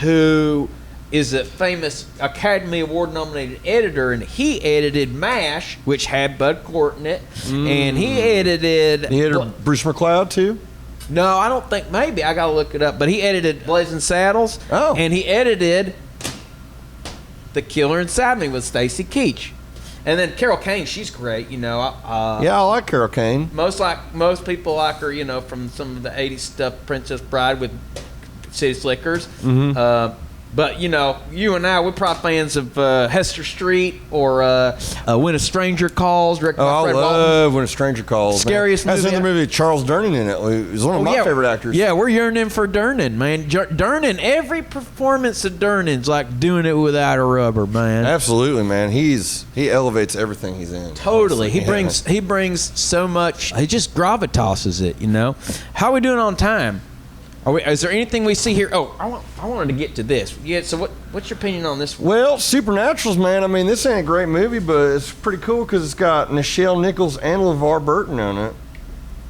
who is a famous Academy Award-nominated editor, and he edited MASH, which had Bud Cort in it, and he edited...
He edited Bruce McCloud, too?
No, I don't think... Maybe. I got to look it up. But he edited Blazing Saddles, and he edited The Killer Inside Me with Stacy Keach. And then Carol Kane, she's great, you know.
Yeah, I like Carol Kane.
Most people like her, from some of the 80s stuff, Princess Bride with City Slickers. But, you know, you and I, we're probably fans of Hester Street or When a Stranger Calls.
Oh, I love When a Stranger Calls.
Scariest movie.
That's another movie with Charles Durning in it. He's one of my favorite actors.
Yeah, we're yearning for Durning, man. Durning, every performance of Durning's like doing it without a rubber, man.
Absolutely, man. He elevates everything he's in.
Totally. He brings so much. He just gravitases it, you know. How are we doing on time? Is there anything we see here? Oh, I wanted to get to this. Yeah. So what's your opinion on this one?
Well, Supernaturals, man. I mean, this ain't a great movie, but it's pretty cool because it's got Nichelle Nichols and LeVar Burton on it.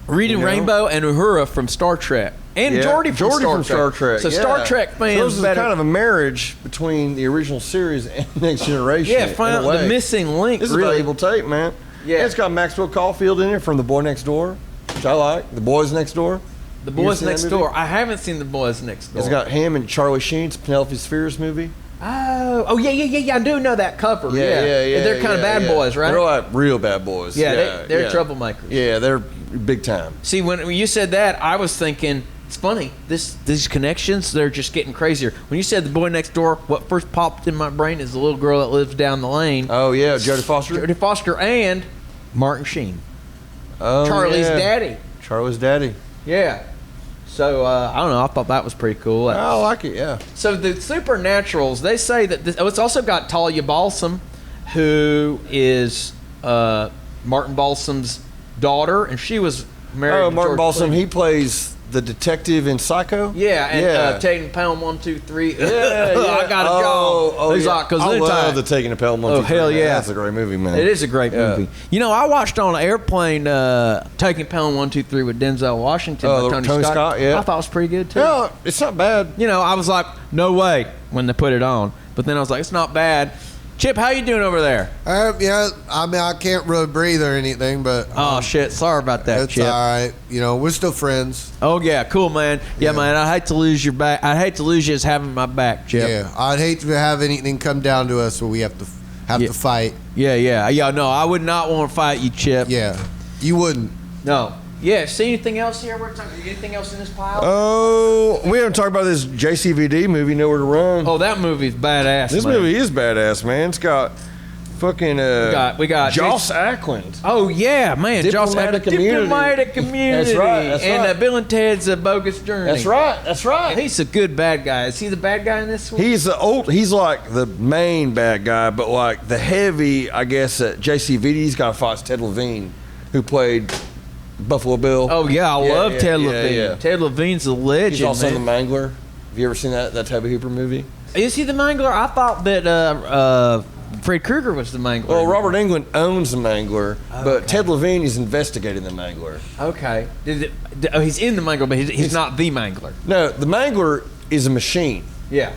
Reading Rainbow and Uhura from Star Trek. And Geordi from Star Trek. So Star Trek fans.
So this is kind of a marriage between the original series and Next Generation.
Yeah, find the missing link.
This is a valuable tape, man. Yeah. And it's got Maxwell Caulfield in it from The Boy Next Door, which I like. The Boys Next Door.
The Boys Next Door. I haven't seen The Boys Next Door.
It's got him and Charlie Sheen. It's Penelope Spheres movie.
Oh, yeah. I do know that cover. Yeah. They're kind of bad boys, right?
They're like real bad boys.
Yeah, they're troublemakers.
Yeah, they're big time.
See, when you said that, I was thinking, it's funny. These connections, they're just getting crazier. When you said The Boy Next Door, what first popped in my brain is the little girl that lives down the lane.
Oh, yeah, Jodie Foster.
Jodie Foster and Martin Sheen.
Oh,
Charlie's daddy.
Charlie's daddy.
Yeah. So, I don't know. I thought that was pretty cool.
I like it, yeah.
So, the Supernaturals, they say that it's also got Talia Balsam, who is Martin Balsam's daughter, and she was married to
Martin
George
Balsam,
Clooney.
He plays the detective in Psycho.
Yeah, and Taking Pelham 1, 2, 3.
Yeah,
I got a job.
Oh,
He's
yeah.
like,
I love the Taking a Pelham 1, 2, 3.
Hell yeah.
That's a great movie, man.
It is a great movie. You know, I watched on an airplane Taking Pelham 1, 2, 3 with Denzel Washington by Tony Scott.
Yeah.
I thought it was pretty good, too.
Yeah, it's not bad.
You know, I was like, no way when they put it on. But then I was like, it's not bad. Chip, how you doing over there?
Yeah, I mean, I can't really breathe or anything, but...
Oh, shit. Sorry about that,
it's
Chip.
It's all right. You know, we're still friends.
Oh, yeah. Cool, man. Yeah, man, I'd hate to lose your back. I'd hate to lose you as having my back, Chip.
Yeah, I'd hate to have anything come down to us where we have to fight.
Yeah. No, I would not want to fight you, Chip.
Yeah, you wouldn't.
No. Yeah, see anything else here? Anything else in this pile?
Oh, we haven't talked about this JCVD movie, Nowhere to Run.
Oh, that movie's badass,
This movie is badass, man. It's got fucking
we got
Joss Ackland.
Oh yeah, man,
Diplomatic Community.
That's
right.
And Bill and Ted's Bogus Journey.
That's right.
He's a good bad guy. Is he the bad guy in this one?
He's like the main bad guy, but like the heavy, I guess, at JCVD's got to fight Ted Levine, who played Buffalo Bill.
Oh yeah, I love Ted Levine. Yeah. Ted Levine's a legend.
He's also
man.
the Mangler. Have you ever seen that Toby Hooper movie?
Is he the Mangler? I thought that Fred Krueger was the Mangler.
Well, Robert Englund owns the Mangler, but Ted Levine is investigating the Mangler.
Okay. He's in the Mangler, but he's not the Mangler.
No, the Mangler is a machine.
Yeah.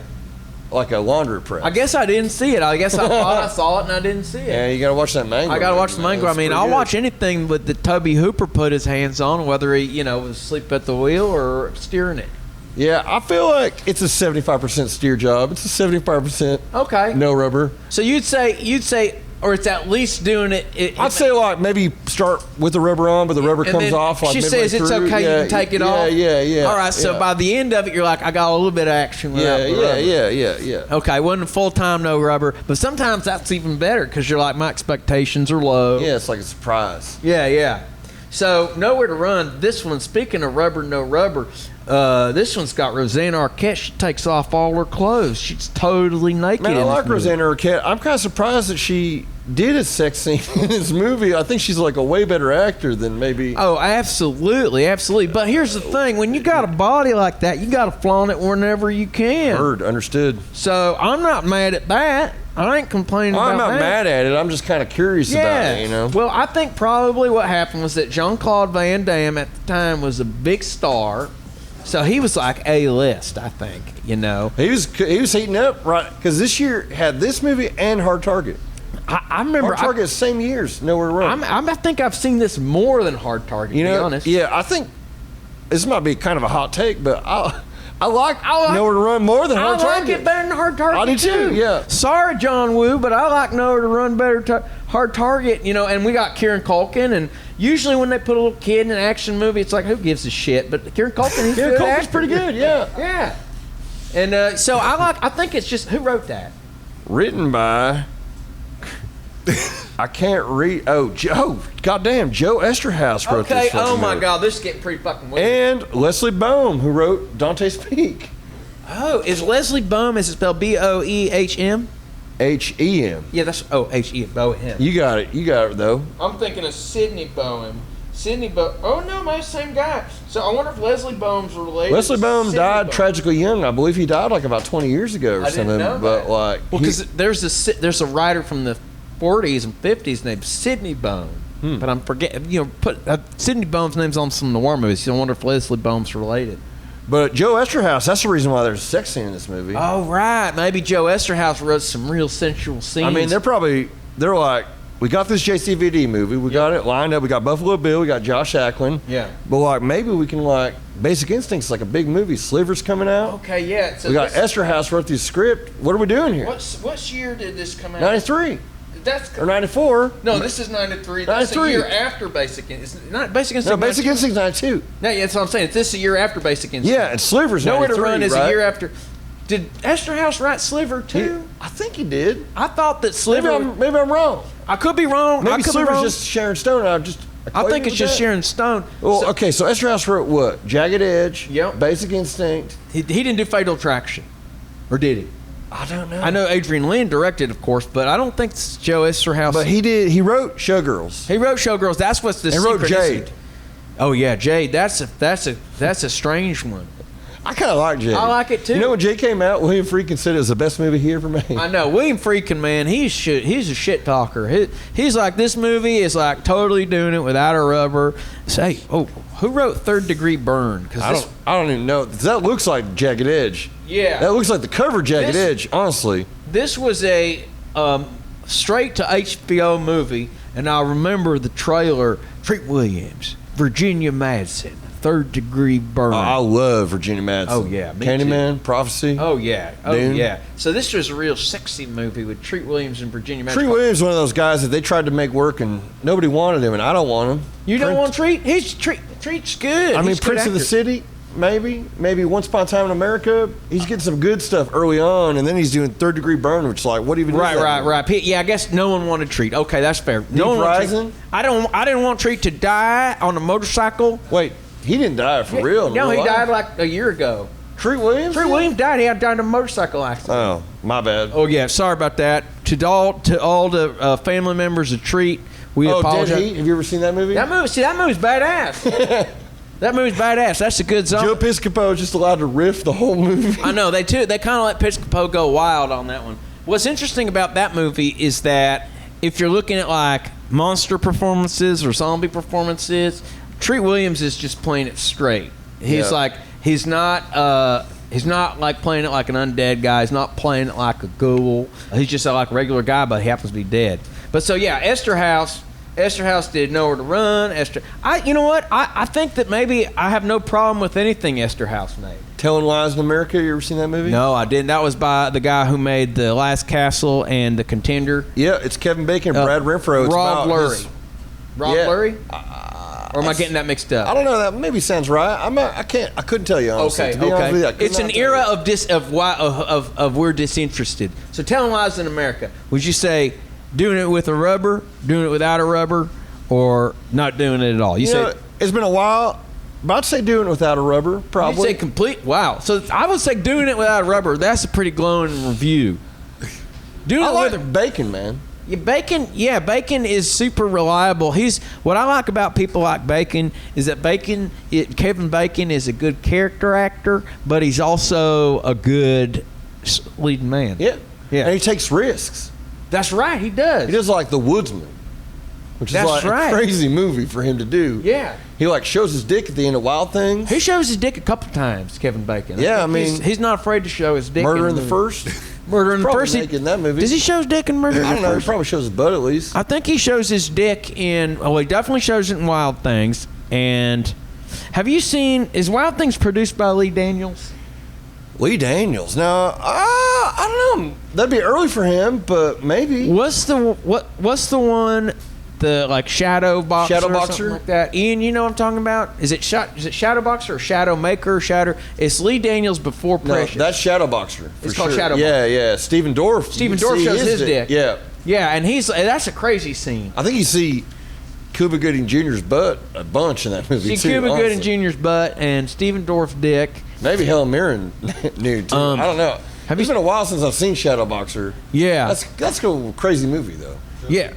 Like a laundry press.
I guess I didn't see it. I guess I thought I saw it and I didn't see it.
Yeah, you got to watch that Mangler.
I got to watch the Mangler. I mean, I'll watch anything with that Toby Hooper put his hands on, whether he, was asleep at the wheel or steering it.
Yeah, I feel like it's a 75% steer job. It's a 75% no rubber.
So you'd say, or it's at least doing it.
I'd say like maybe start with the rubber on, but the rubber comes off. Like
she says it's okay, you can take it off.
Yeah.
All right, so by the end of it, you're like, I got a little bit of action without the rubber.
Yeah.
Okay, wasn't full time no rubber, but sometimes that's even better because you're like, my expectations are low.
Yeah, it's like a surprise.
Yeah. So Nowhere to Run. This one, speaking of rubber, no rubber. This one's got Rosanna Arquette. She takes off all her clothes. She's totally naked.
Man, I like Rosanna Arquette. I'm kind of surprised that she did a sex scene in this movie. I think she's like a way better actor than maybe.
Oh, absolutely. But here's the thing: when you got a body like that, you got to flaunt it whenever you can.
Heard, understood.
So I'm not mad at that. I ain't complaining about that.
I'm not mad at it. I'm just kind of curious about it,
Well, I think probably what happened was that Jean-Claude Van Damme at the time was a big star. So he was like A-list, I think, He was heating up, right? Because this year had this movie and Hard Target. I remember
Hard Target same years, Nowhere to Run.
I think I've seen this more than Hard Target, to be honest.
Yeah, I think this might be kind of a hot take, but I like Nowhere to Run more than Hard Target.
I like it better than Hard Target,
I do too, yeah.
Sorry, John Woo, but I like Nowhere to Run better Hard Target, and we got Kieran Culkin, and usually when they put a little kid in an action movie, it's like, who gives a shit? But Kieran Culkin, he's good.
Culkin's pretty good, yeah.
Yeah. And so I think it's just, who wrote that?
Written by, I can't read. Oh, goddamn, Joe Esterhaus wrote this.
Okay,
fucking
oh my
movie.
God, this is getting pretty fucking weird.
And Leslie Boehm, who wrote Dante's Peak.
Oh, is Leslie Boehm, is it spelled Boehm?
H-E-M.
Yeah, that's, H-E-M, Boehm.
You got it though.
I'm thinking of Sidney Boehm. Oh no, man, same guy. So I wonder if Leslie Boehm's related.
Leslie
to
Boehm
Sidney
died
Boehm.
tragically young. I believe he died like about 20 years ago or
I
something.
didn't know
but
that.
like,
Well, because there's a writer from the 40s and 50s named Sidney Boehm. But I'm forgetting, Sidney Boehm's name's on some Noir movies. So I wonder if Leslie Boehm's related.
But Joe Esterhaus, that's the reason why there's a sex scene in this movie.
Oh, right. Maybe Joe Esterhaus wrote some real sensual scenes.
I mean, they're like, we got this JCVD movie, we got it lined up, we got Buffalo Bill, we got Josh Ackland.
Yeah.
But like, maybe we can like, Basic Instinct's like a big movie. Sliver's coming out.
Okay, yeah. So
we got Esterhaus wrote the script. What are we doing here?
What year did this come out?
93
That's
or 94.
No, this is 93. That's a
93.
year after Basic Instinct. It's not Basic Instinct.
No, Basic Instinct's 92.
No, yeah, that's what I'm saying. This is a year after Basic Instinct.
Yeah, and Sliver's
Nowhere
93,
to Run is
right?
a year after. Did Esterhaus write Sliver too?
I think he did.
I thought that Sliver.
Maybe I'm wrong.
I could be wrong.
Maybe
I could be
Sliver's
wrong.
just Sharon Stone.
I think it's just
Sharon.
Sharon Stone.
Well, okay, so Esterhaus wrote what? Jagged Edge.
Yep.
Basic Instinct.
He didn't do Fatal Attraction, or did he?
I don't know.
I know Adrian Lyne directed, of course, but I don't think it's Joe Esterhaus.
But he did. He wrote Showgirls.
He wrote Showgirls. That's what's the
He wrote
secret.
Jade.
Oh yeah, Jade. That's a strange one.
I kind of like Jade.
I like it too.
You know when Jade came out, William Friedkin said it was the best movie he ever made.
I know William Friedkin, man. He's a shit talker. He's like, this movie is like totally doing it without a rubber. Say, who wrote Third Degree Burn?
I don't even know. That looks like Jagged Edge.
Yeah.
That looks like the cover of Jagged Edge. Honestly.
This was a straight to HBO movie, and I remember the trailer. Treat Williams, Virginia Madsen, Third Degree Burn.
I love Virginia Madsen.
Oh, yeah, me
Candyman, Prophecy.
Oh yeah,
Dune.
yeah. So this was a real sexy movie with Treat Williams and Virginia Madsen.
Treat Williams is one of those guys that they tried to make work and nobody wanted him, and I don't want him.
You don't want Treat? Treat's good.
I mean,
He's a good
Prince of the
actor.
City, maybe Once Upon a Time in America. He's getting some good stuff early on, and then he's doing Third Degree Burn, which is like, what even? is that movie?
Right. Yeah, I guess no one wanted Treat. Okay, that's fair. No one wanted
Rising?
Treat. I didn't want Treat to die on a motorcycle.
Wait, he didn't die for real.
No, he
real life?
died like a year ago.
Treat Williams.
Treat Williams died. He had died in a motorcycle accident.
Oh, my bad.
Oh yeah, sorry about that. To all the family members of Treat, we apologize.
Dead Heat. Have you ever seen that movie?
That movie's badass. That movie's badass. That's a good
Joe
zombie.
Piscopo is just allowed to riff the whole movie.
I know they kind of let Piscopo go wild on that one. What's interesting about that movie is that if you're looking at like monster performances or zombie performances, Treat Williams is just playing it straight. He's he's not like playing it like an undead guy. He's not playing it like a ghoul. He's just like a regular guy, but he happens to be dead. But so yeah, Esterhaus did Nowhere to Run. You know what? I think that maybe I have no problem with anything Esterhaus made.
Telling Lies in America. You ever seen that movie?
No, I didn't. That was by the guy who made The Last Castle and The Contender.
Yeah, it's Kevin Bacon and Brad Renfro. It's
Rob
about
Lurie.
his-
Rob
Yeah.
Lurie? Or am I getting that mixed up?
I don't know. That maybe sounds right. I couldn't tell you honestly.
Okay,
To be honest with you, I
okay.
could
It's
not
an
tell
era
you.
of we're disinterested. So Telling Lies in America. Would you say doing it with a rubber, doing it without a rubber, or not doing it at all? You
You
say
know, it's been a while. But I'd say doing it without a rubber,
you
probably.
say complete. Wow. So I would say doing it without a rubber. That's a pretty glowing review. Doing
I
it
like
with
Bacon, man.
Bacon is super reliable. What I like about people like Bacon is that Kevin Bacon is a good character actor, but he's also a good leading man.
Yeah.
Yeah.
And he takes risks.
That's right, he does.
He does like The Woodsman, which is
That's
like
right.
a crazy movie for him to do.
Yeah.
He like shows his dick at the end of Wild Things.
He shows his dick a couple times, Kevin Bacon.
Yeah,
think
I mean-
he's not afraid to show his dick.
Murder in
in
the
movie.
First.
Murder in the
Probably
First.
naked in that movie.
Does he show his dick in Murder in
I
the
don't know. He
First?
probably shows his butt at least.
I think he shows his dick in. Oh, he definitely shows it in Wild Things. And have you seen? Is Wild Things produced by Lee Daniels?
Lee Daniels. Now, I don't know. That'd be early for him, but maybe.
What's the one the like Shadow Boxer,
Shadow
or
Boxer?
something like that. Ian, you know what I'm talking about? Is it Shadow Boxer or Shadow Maker? It's Lee Daniels before
No,
Precious.
that's Shadow Boxer.
It's
for
called
sure.
Shadow
Yeah, yeah. Stephen Dorff.
Stephen
you
Dorff
see
shows his dick.
Yeah.
Yeah, and that's a crazy scene.
I think you see Cuba Gooding Jr.'s butt a bunch in that movie,
See
too.
Cuba
honestly.
Gooding Jr.'s butt and Stephen Dorff's dick.
Maybe Helen Mirren nude, too. I don't know.
have
It's
you-
been a while since I've seen Shadow Boxer.
Yeah.
That's a crazy movie, though.
Yeah.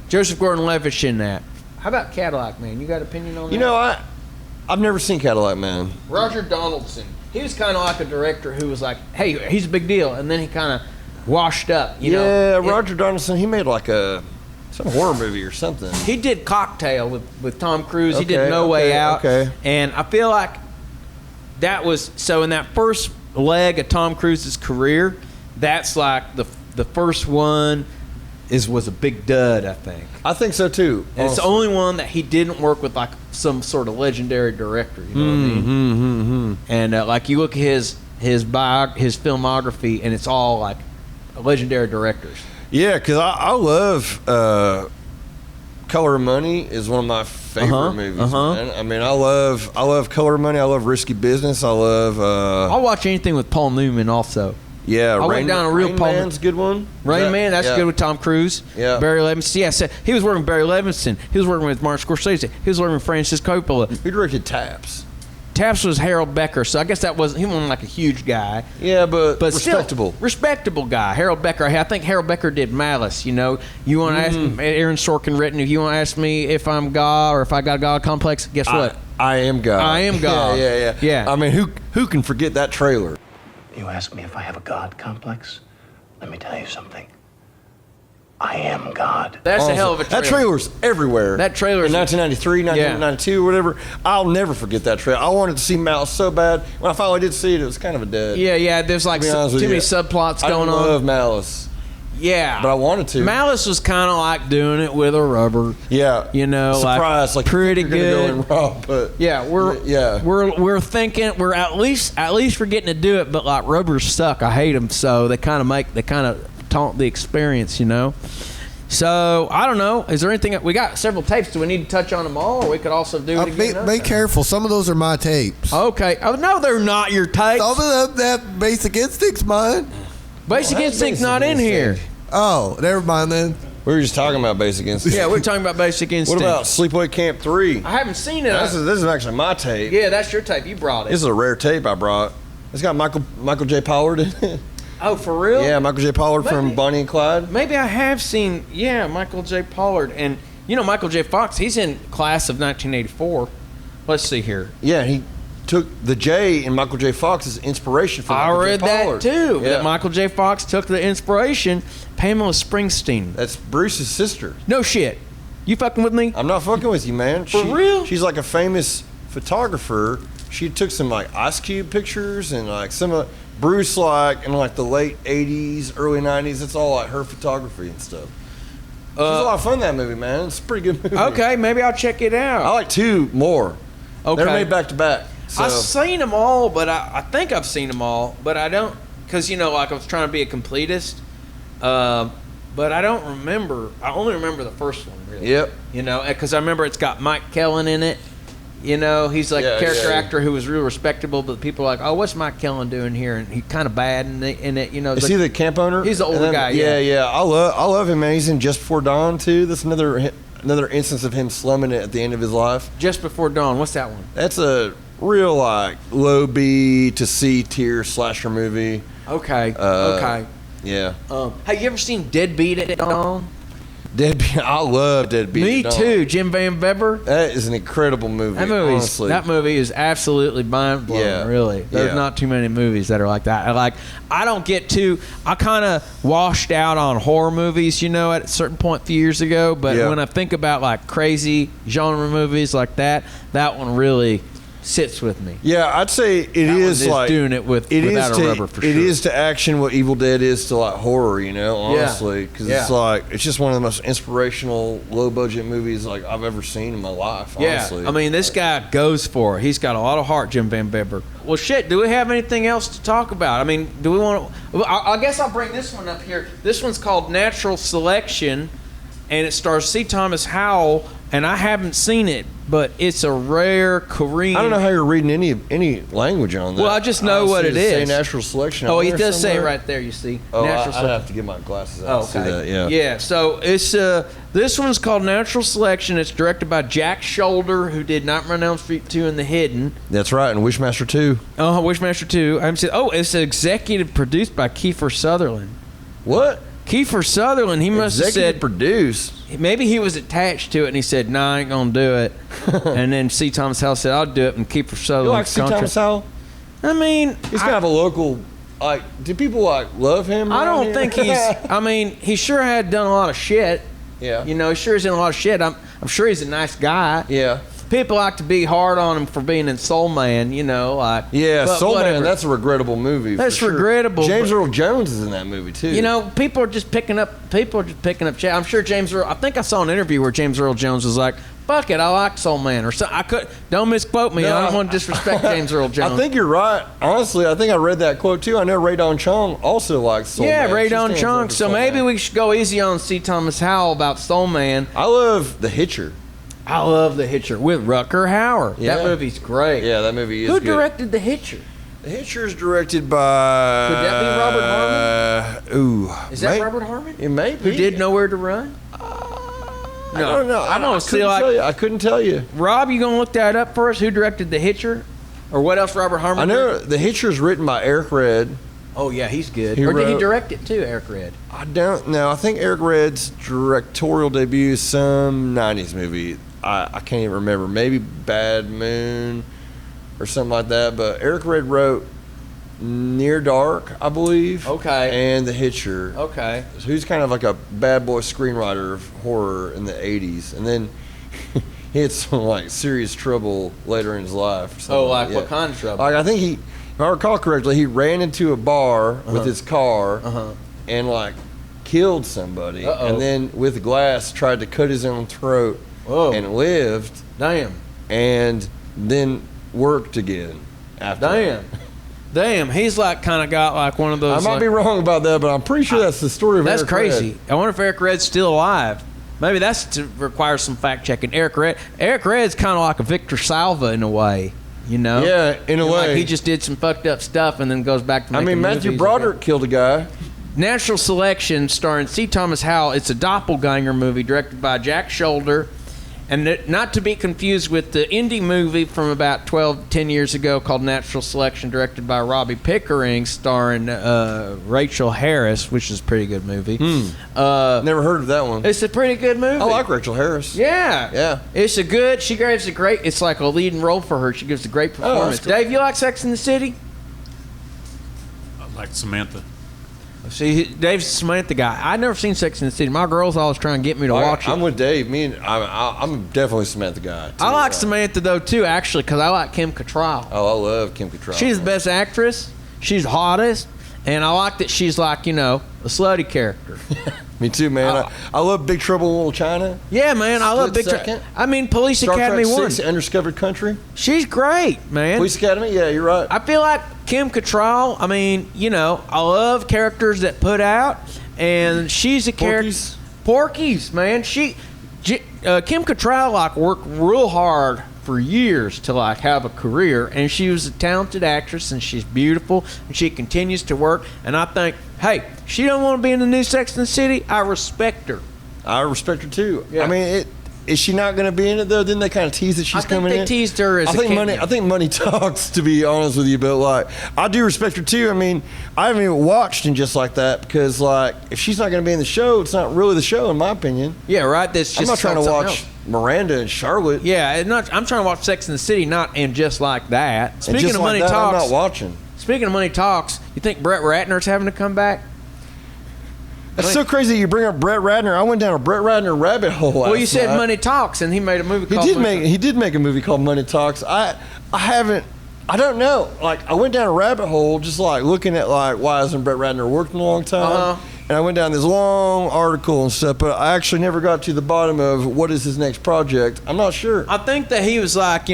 Joseph Gordon-Levitt's in that. How about Cadillac Man? You got an opinion on that?
You know, I've never seen Cadillac Man.
Roger Donaldson. He was kind of like a director who was like, hey, he's a big deal. And then he kind of washed up, you know.
Yeah, Roger Donaldson, he made like some horror movie or something.
He did Cocktail with Tom Cruise. He did
Okay,
No Way
okay,
Out.
okay.
And I feel like that was, so in that first leg of Tom Cruise's career, that's like the first one was a big dud, I think.
I think so, too.
And it's the only one that he didn't work with like some sort of legendary director, you know what I mean? And like you look at his filmography, and it's all like legendary directors.
Yeah, because I love Color of Money is one of my favorite movies, man. I mean, I love Color of Money. I love Risky Business. I love...
I'll watch anything with Paul Newman also.
yeah,
I went down a real
Rain
Paul...
Man's a good one.
Rain Man, that's
yeah.
good with Tom Cruise.
Yeah.
Barry Levinson. Yeah, so he was working with Barry Levinson. He was working with Martin Scorsese. He was working with Francis Coppola.
Who directed Taps?
Taps was Harold Becker, so I guess he wasn't like a huge guy.
Yeah, but
Respectable.
respectable.
Respectable guy. Harold Becker. I think Harold Becker did Malice, you know. You want to ask Aaron Sorkin written, if you want to ask me if I'm God or if I got a God complex, guess what?
I am God.
I am God.
Yeah. I mean, who can forget that trailer?
You ask me if I have a God complex? Let me tell you something. I am God.
That's a hell of a trailer.
That trailer's everywhere.
That trailer's-
in 1993, 1992, whatever. I'll never forget that trailer. I wanted to see Mouse so bad. When I finally did see it, it was kind of a dud.
Yeah. There's like
To be honest
too
with
many
you.
subplots
I
going
love
on.
Malice,
Yeah.
but I wanted to.
Malice was kind of like doing it with a rubber.
Yeah.
You know,
surprise, like
pretty
you're gonna
good.
Go in raw, but
Yeah, we're thinking we're at least we're getting to do it, but like rubbers suck. I hate them, so they kind of taunt the experience, you know. So I don't know. Is there anything we got? Several tapes. Do we need to touch on them all, or we could also do it again?
Be
another time?
careful. Some of those are my tapes.
Okay. Oh no, they're not your tapes.
Some of them, that Basic Instinct's mine.
Basic Instinct's not in here.
Oh, never mind then.
we were just talking about Basic Instinct.
Yeah, we're talking about Basic Instinct.
What about Sleepaway Camp 3?
I haven't seen it.
This is actually my tape.
Yeah, that's your tape. You brought it.
This is a rare tape I brought. It's got Michael J. Pollard in it.
Oh, for real?
Yeah, Michael J. Pollard from
Maybe.
Bonnie and Clyde.
Maybe I have seen, Michael J. Pollard. And, Michael J. Fox, he's in Class of 1984. Let's see here.
Yeah, he took the J in Michael J. Fox as inspiration for Michael
I read
J. Pollard.
that, too.
Yeah.
That Michael J. Fox took the inspiration. Pamela Springsteen.
That's Bruce's sister.
No shit. You fucking with me?
I'm not fucking with you, man.
For real?
She's like a famous photographer. She took some like Ice Cube pictures and like some of Bruce like in like the late 80s, early 90s. It's all like her photography and stuff. It's a lot of fun, that movie, man. It's a pretty good movie.
Okay, maybe I'll check it out.
I like two more.
Okay.
They're made back to back. So.
I've seen them all, but I think I've seen them all, but I don't, because, like I was trying to be a completist, but I don't remember. I only remember the first one, really.
Yep.
Because I remember it's got Mike Kellen in it. He's like a character actor who was real respectable, but people are like, oh, what's Mike Kellen doing here? And he's kind of bad in it.
Is he the camp owner?
He's the older guy.
Yeah. I love him, man. He's in Just Before Dawn too. That's another instance of him slumming it at the end of his life.
Just Before Dawn. What's that one?
That's a real like low B to C tier slasher movie.
Okay. Okay.
Yeah.
Have you ever seen Deadbeat at Dawn?
Deadbeat. I love Deadbeat.
Me
at Dawn.
too. Jim Van Bever.
That is an incredible movie.
That movie is absolutely mind blowing.
Yeah.
Really, there's not too many movies that are like that. I don't get too. I kind of washed out on horror movies, at a certain point a few years ago. But when I think about like crazy genre movies like that one really sits with me.
Yeah, I'd say it is like
doing it without a rubber for sure.
It is to action what Evil Dead is to like horror, honestly, because it's just one of the most inspirational low budget movies like I've ever seen in my life. Honestly.
I mean, this guy goes for it. He's got a lot of heart, Jim Van Bever. Well, shit. Do we have anything else to talk about? I mean, do we want to? I guess I'll bring this one up here. This one's called Natural Selection. and it stars C. Thomas Howell, and I haven't seen it, but it's a rare Korean.
I don't know how you're reading any language on that.
Well, I just know what it is.
Say natural selection.
Oh, he does say it right there. You see,
Oh,
natural
I have to get my glasses out.
Oh,
to see
okay.
that. Yeah.
Yeah. So it's this one's called Natural Selection. It's directed by Jack Shoulder, who did Nightmare on Elm Street 2 and The Hidden.
That's right, and Wishmaster 2.
Oh, Wishmaster 2. I haven't seen. Oh, it's executive produced by Kiefer Sutherland.
What?
Kiefer Sutherland. He must have said
produce.
maybe he was attached to it, and he said, "Nah, I ain't gonna do it." And then C. Thomas Howell said, "I'll do it," and Kiefer Sutherland.
You like C. Thomas Howell?
I mean,
He's kind of a local. Like, do people love him?
I
around
don't
here?
think he's. I mean, he sure had done a lot of shit.
Yeah.
You know, he sure is in a lot of shit. I'm sure he's a nice guy.
Yeah.
People like to be hard on him for being in Soul Man, you know, like.
Yeah,
but
Soul
whatever.
Man. That's a regrettable movie.
That's
for sure.
regrettable,
James
but-
Earl Jones is in that movie too.
You know, people are just picking up shit. I'm sure James Earl. I think I saw an interview where James Earl Jones was like, "Fuck it, I like Soul Man," or so. I could. Don't misquote me.
No,
I don't want to disrespect James Earl Jones.
I think you're right. Honestly, I think I read that quote too. I know Ray Don Chong also likes Soul
yeah,
Man.
Ray
She
Don
stands
Chong.
up for
So
Soul
maybe
Man.
we should go easy on C. Thomas Howell about Soul Man.
I love The Hitcher.
I love The Hitcher with Rucker Hauer.
Yeah.
That movie's great.
Yeah, that movie is
Who
good.
directed The Hitcher?
The Hitcher is directed by.
Could that be Robert
Harmon? Ooh.
Is that Robert Harmon?
It may be.
Who did Nowhere to Run?
I don't know.
I'm gonna see like
I couldn't tell you.
Rob. You gonna look that up for us? Who directed The Hitcher, or what else Robert Harmon?
I know
directed?
The Hitcher is written by Eric Red.
Oh yeah, he's good.
He
or did he
wrote-
direct it too, Eric Red?
I don't know. I think Eric Red's directorial debut is some 90s movie. I can't even remember. Maybe Bad Moon or something like that. But Eric Red wrote Near Dark, I believe.
Okay.
And The Hitcher.
Okay.
Who's kind of like a bad boy screenwriter of horror in the 80s. And then he had some like serious trouble later in his life. Or something
Oh, like
that.
what kind of trouble?
Like I think if I recall correctly, he ran into a bar with his car and like killed somebody, and then with glass tried to cut his own throat and lived.
Damn.
And then worked again after.
Damn. Damn. He's like kind of got like one of those.
I might be wrong about that, but I'm pretty sure that's the story of
That's
Eric
crazy.
Red.
I wonder if Eric Red's still alive. Maybe that's to require some fact checking. Eric Red's kind of like a Victor Salva in a way. You know?
Yeah, in a way.
Like he just did some fucked up stuff and then goes back to making
Matthew
movies.
Broderick killed a guy.
Natural Selection, starring C. Thomas Howell. It's a doppelganger movie directed by Jack Shoulder. And not to be confused with the indie movie from about 10 years ago called Natural Selection, directed by Robbie Pickering, starring Rachel Harris, which is a pretty good movie.
Never heard of that one.
It's a pretty good movie.
I like Rachel Harris.
Yeah.
Yeah.
She gives a great, it's like a leading role for her. She gives a great performance.
that's cool.
Dave, you like Sex in the City?
I like Samantha.
See, Dave's a Samantha guy. I've never seen Sex in the City. My girls always try and get me to watch it.
I'm with Dave. I'm definitely Samantha guy.
I like Samantha, though, too, actually, because I like Kim Cattrall.
Oh, I love Kim Cattrall.
She's the best actress. She's the hottest. And I like that she's like, a slutty character.
Me too, man. I love Big Trouble in Little China.
Yeah, man. I love
Split
Big
Second.
I mean, Police
Star
Academy
Trek
1.
6, Undiscovered Country.
She's great, man.
Police Academy, yeah, you're right.
I feel like Kim Cattrall, I mean, I love characters that put out, and she's a character. Porky's, man. Kim Cattrall, like, worked real hard for years to, like, have a career, and she was a talented actress, and she's beautiful, and she continues to work, and I think, hey, she don't want to be in the new Sex and the City. I respect her.
I respect her, too.
Yeah.
I mean, is she not going to be in it, though? Didn't they kind of tease that she's coming in?
I think they teased her as
I think money talks, to be honest with you, but like I do respect her too. I mean, I haven't even watched in Just Like That because like if she's not going to be in the show, it's not really the show in my opinion.
Yeah, right. That's just
I'm not trying to
something
watch
else.
Miranda and Charlotte.
Yeah, I'm trying to watch Sex and the City, not in Just Like That.
And
Speaking
Just
of
Like
Money
That,
Talks,
I'm not watching.
Speaking of Money Talks, you think Brett Ratner's having to come back?
That's so crazy that you bring up Brett Ratner. I went down a Brett Ratner rabbit hole.
Well, you
last
said
night.
Money Talks, and he made a movie called
He did make a movie called Money Talks. I don't know. Like I went down a rabbit hole just like looking at like why hasn't Brett Ratner worked in a long time. And I went down this long article and stuff, but I actually never got to the bottom of what is his next project. I'm not sure.
I think that he was like,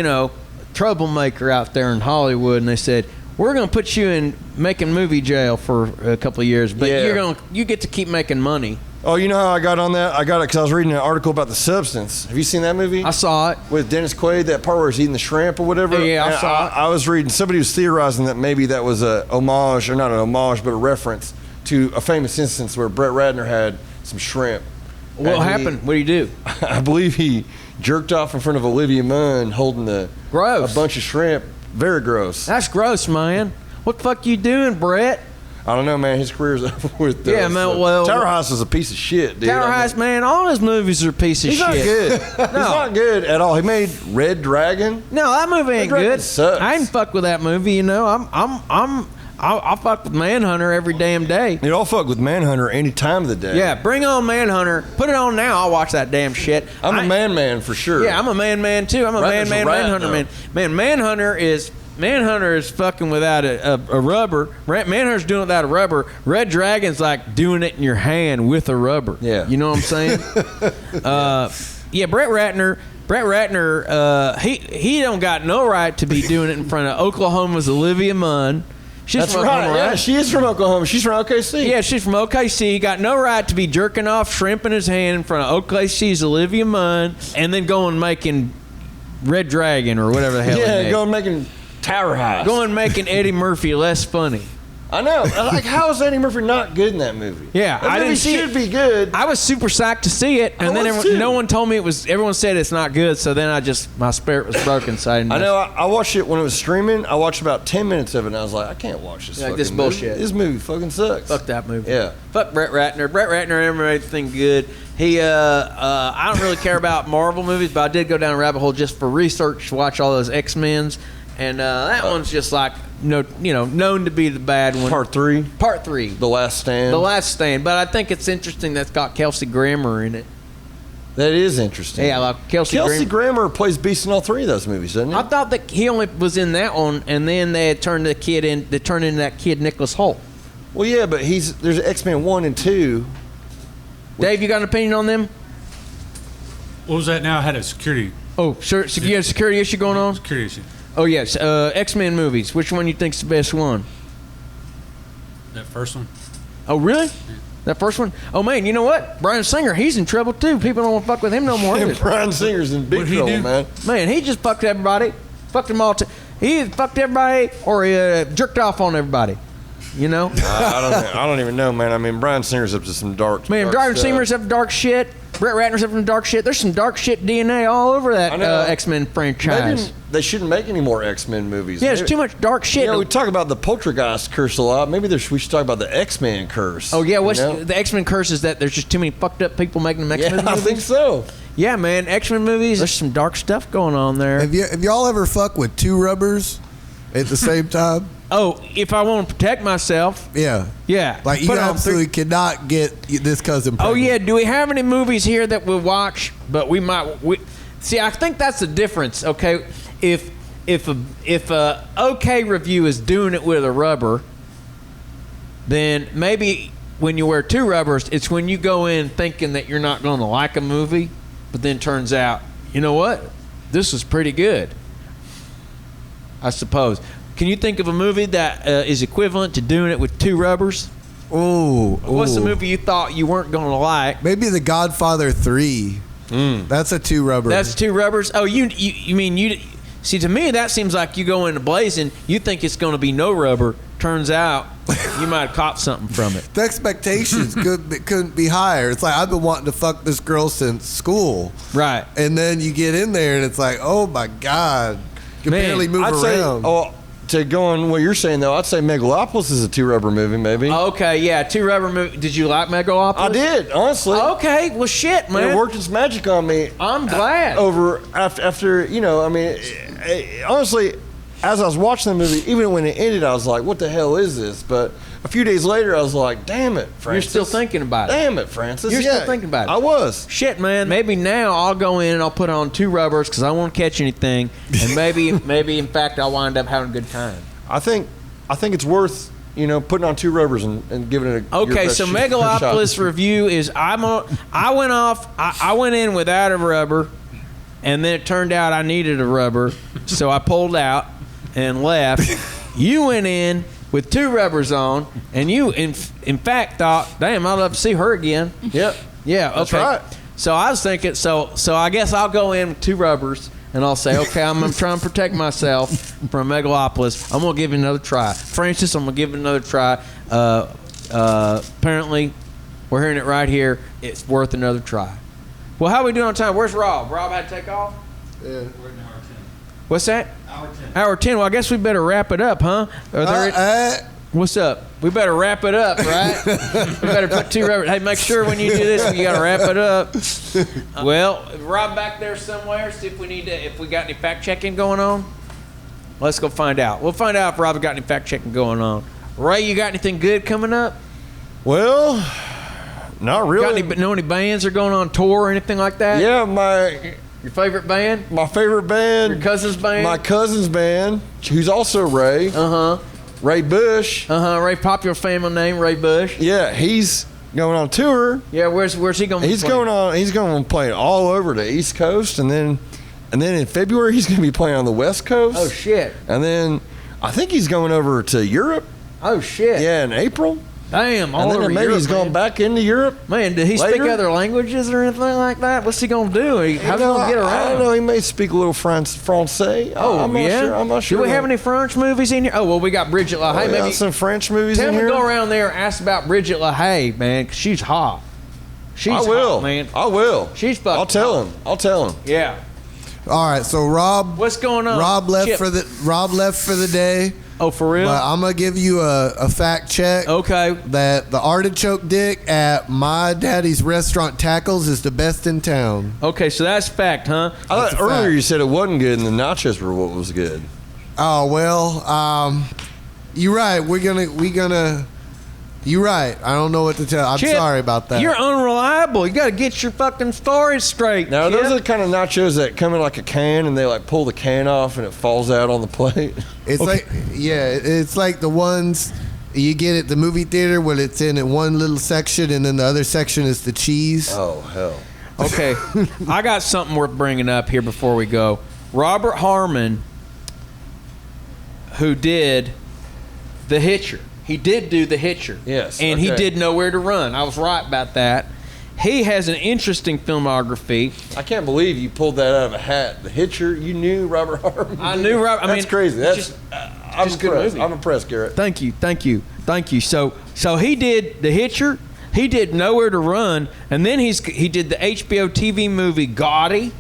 troublemaker out there in Hollywood, and they said, we're going to put you in making movie jail for a couple of years, but you get to keep making money.
Oh, you know how I got on that? I got it because I was reading an article about The Substance. Have you seen that movie?
I saw it.
With Dennis Quaid, that part where he's eating the shrimp or whatever?
Yeah, I saw it.
I was reading, somebody was theorizing that maybe that was a homage, or not an homage, but a reference to a famous instance where Brett Ratner had some shrimp.
What happened? What did he do?
I believe he jerked off in front of Olivia Munn holding a bunch of shrimp. Very gross.
That's gross, man. What the fuck you doing, Brett?
I don't know, man. His career's over with.
Yeah, man. Well,
Tower House is a piece of shit, dude.
Tower House, man. All his movies are a piece of
He's
shit.
not good. He's not good at all. He made Red Dragon.
No, that movie ain't
Red Dragon
good.
sucks.
I ain't fuck with that movie. You know, I'll fuck with Manhunter every damn day.
I'll fuck with Manhunter any time of the day.
Yeah, bring on Manhunter. Put it on now. I'll watch that damn shit.
I'm a man for sure.
Yeah, I'm a man too. I'm a
Ratner's
man,
a rat,
Manhunter
though.
man. Man, Manhunter is fucking without a rubber. Manhunter's doing it without a rubber. Red Dragon's like doing it in your hand with a rubber.
Yeah.
You know what I'm saying? Yeah, Brett Ratner, he don't got no right to be doing it in front of Oklahoma's Olivia Munn. She's
That's
from
right.
Oklahoma,
Yeah, she is from Oklahoma. She's from OKC.
Yeah, she's from OKC. Got no right to be jerking off shrimp in his hand in front of OKC's Olivia Munn, and then going making Red Dragon or whatever the hell.
Yeah, going making Tower House.
Going making Eddie Murphy less funny.
I know. Like, how is Eddie Murphy not good in that movie?
Yeah,
that
I
movie
didn't see
should
it.
be good.
I was super psyched to see it, and then no one told me it was. Everyone said it's not good, so then my spirit was broken. So I
know. I watched it when it was streaming. I watched about 10 minutes of it, and I was like, I can't watch this.
Like, this
fucking
bullshit.
Movie. This movie fucking sucks.
Fuck that movie.
Yeah.
Fuck Brett Ratner. Brett Ratner never made anything good. He, I don't really care about Marvel movies, but I did go down a rabbit hole just for research to watch all those X-Men's, and that one's just like known to be the bad one.
Part 3. The Last Stand.
But I think it's interesting that's got Kelsey Grammer in it.
That is interesting.
Yeah, like Kelsey
Grammer plays Beast in all 3 of those movies, doesn't he?
I thought that he only was in that one, and then they had turned the kid in. They turned into that kid Nicholas Hoult.
Well, yeah, but there's X-Men 1 and 2.
Dave, you got an opinion on them?
What was that now? I had a security
Oh, sure. So you had a security issue going on?
security issue.
Oh yes. X-Men movies. Which one you think's the best one?
That first one.
Oh really? That first one? Oh man, you know what? Bryan Singer, he's in trouble too. People don't want to fuck with him no more.
And Bryan Singer's in big
What'd he
trouble,
do?
man.
Man, he just fucked everybody. Fucked them all. He either fucked everybody or he jerked off on everybody. You know?
I don't even know, man. I mean, Bryan Singer's up to some dark.
Man, Bryan Singer's up to dark shit. Brett Ratner's up to dark shit. There's some dark shit DNA all over that X-Men franchise.
Maybe they shouldn't make any more X-Men movies.
Yeah, there's too much dark shit.
You know, we talk about the poltergeist curse a lot. Maybe we should talk about the X-Men curse.
Oh yeah, what's the X-Men curse is that there's just too many fucked up people making them X-Men movies?
I think so.
Yeah, man, X-Men movies. There's some dark stuff going on there.
Have y'all ever fuck with 2 rubbers at the same time?
Oh, if I want to protect myself.
Yeah.
Yeah.
Like you absolutely cannot get this cousin pregnant.
Oh yeah, do we have any movies here that we'll watch? But we might. See, I think that's the difference. Okay, if a okay review is doing it with a rubber, then maybe when you wear 2 rubbers, it's when you go in thinking that you're not going to like a movie, but then turns out, you know what, this was pretty good. I suppose. Can you think of a movie that is equivalent to doing it with 2 rubbers?
Ooh.
What's the movie you thought you weren't going to like?
Maybe The Godfather 3. That's a 2 rubber.
That's 2 rubbers? Oh, you mean you... See, to me, that seems like you go into blazing, you think it's going to be no rubber. Turns out, you might have caught something from it.
The expectations couldn't be higher. It's like, I've been wanting to fuck this girl since school.
Right.
And then you get in there, and it's like, oh, my God. You can barely move around.
To go on what you're saying, though, I'd say Megalopolis is a 2 rubber movie, maybe.
Okay, yeah, 2 rubber movie. Did you like Megalopolis?
I did, honestly.
Okay, well, shit, man.
It worked its magic on me.
I'm glad.
After honestly, as I was watching the movie, even when it ended, I was like, what the hell is this? But a few days later, I was like, damn it, Francis.
You're still thinking about it.
Damn it, Francis.
You're still thinking about it.
I was.
Shit, man. Maybe now I'll go in and I'll put on 2 rubbers because I won't catch anything. And maybe in fact, I'll wind up having a good time.
I think it's worth, putting on 2 rubbers and giving it a
Okay, so Megalopolis review is I went in without a rubber, and then it turned out I needed a rubber, so I pulled out and left. You went in, with 2 rubbers on, and you, in fact, thought, damn, I'd love to see her again.
Yep.
Yeah, okay.
That's right.
So I was thinking, so I guess I'll go in with 2 rubbers, and I'll say, okay, I'm going to try and protect myself from megalopolis. I'm going to give it another try. Francis, I'm going to give it another try. Apparently, we're hearing it right here. It's worth another try. Well, how are we doing on time? Where's Rob? Rob had to take off?
We're in hour 10.
What's that?
Hour 10.
Hour 10. Well, I guess we better wrap it up, huh? What's up? We better wrap it up, right? We better put 2 rubbers. Hey, make sure when you do this, you got to wrap it up. Well, Rob back there somewhere. See if we got any fact checking going on. Let's go find out. We'll find out if Rob got any fact checking going on. Ray, you got anything good coming up?
Well, not really.
Know any bands are going on tour or anything like that?
Yeah,
your favorite band?
my favorite band.
Your cousin's band?
My cousin's band, who's also Ray. Raygun Busch.
Ray, popular family name, Ray Busch.
Yeah, he's going on tour.
Yeah, where's he going?
He's going to play all over the East Coast, and then in February he's going to be playing on the West Coast.
Oh shit!
And then I think he's going over to Europe.
Oh shit!
Yeah, in April.
Damn, all
and then
over
maybe
Europe,
he's going back into Europe.
Man, did he speak other languages or anything like that? What's he going to do? How's he going to get around?
I don't know. He may speak a little Francais.
Oh,
I'm not sure. I'm not sure.
Do we have any French movies in here? Oh, well, we got Bridget LaHaye.
Maybe some French movies in here.
Tell him to go around there and ask about Bridget LaHaye, man, 'cause she's hot.
I will,
hot, man.
I will.
She's fucking
I'll tell him.
Yeah.
All right, so Rob.
What's going on?
Rob left for the day.
Oh, for real?
But I'm gonna give you a fact check.
Okay.
That the artichoke dick at my daddy's restaurant Tackles is the best in town.
Okay, so that's fact, huh?
I thought earlier you said it wasn't good, and the nachos were what was good.
Oh well, you're right. We're gonna. You're right. I don't know what to tell. I'm
Chip,
sorry about that.
You're unreliable. You got to get your fucking story straight.
Now,
Chip.
those are the kind of nachos that come in like a can, and they like pull the can off, and it falls out on the plate.
It's it's like the ones you get at the movie theater where it's in one little section, and then the other section is the cheese.
Oh hell.
Okay, I got something worth bringing up here before we go. Robert Harmon, who did The Hitcher. He did do The Hitcher.
Yes.
And he did Nowhere to Run. I was right about that. He has an interesting filmography.
I can't believe you pulled that out of a hat. The Hitcher, you knew Robert Harmon.
I knew Robert.
That's crazy. That's I'm
just good
impressed.
movie.
I'm impressed, Garrett.
Thank you. So he did The Hitcher. He did Nowhere to Run, and then he did the HBO TV movie Gotti.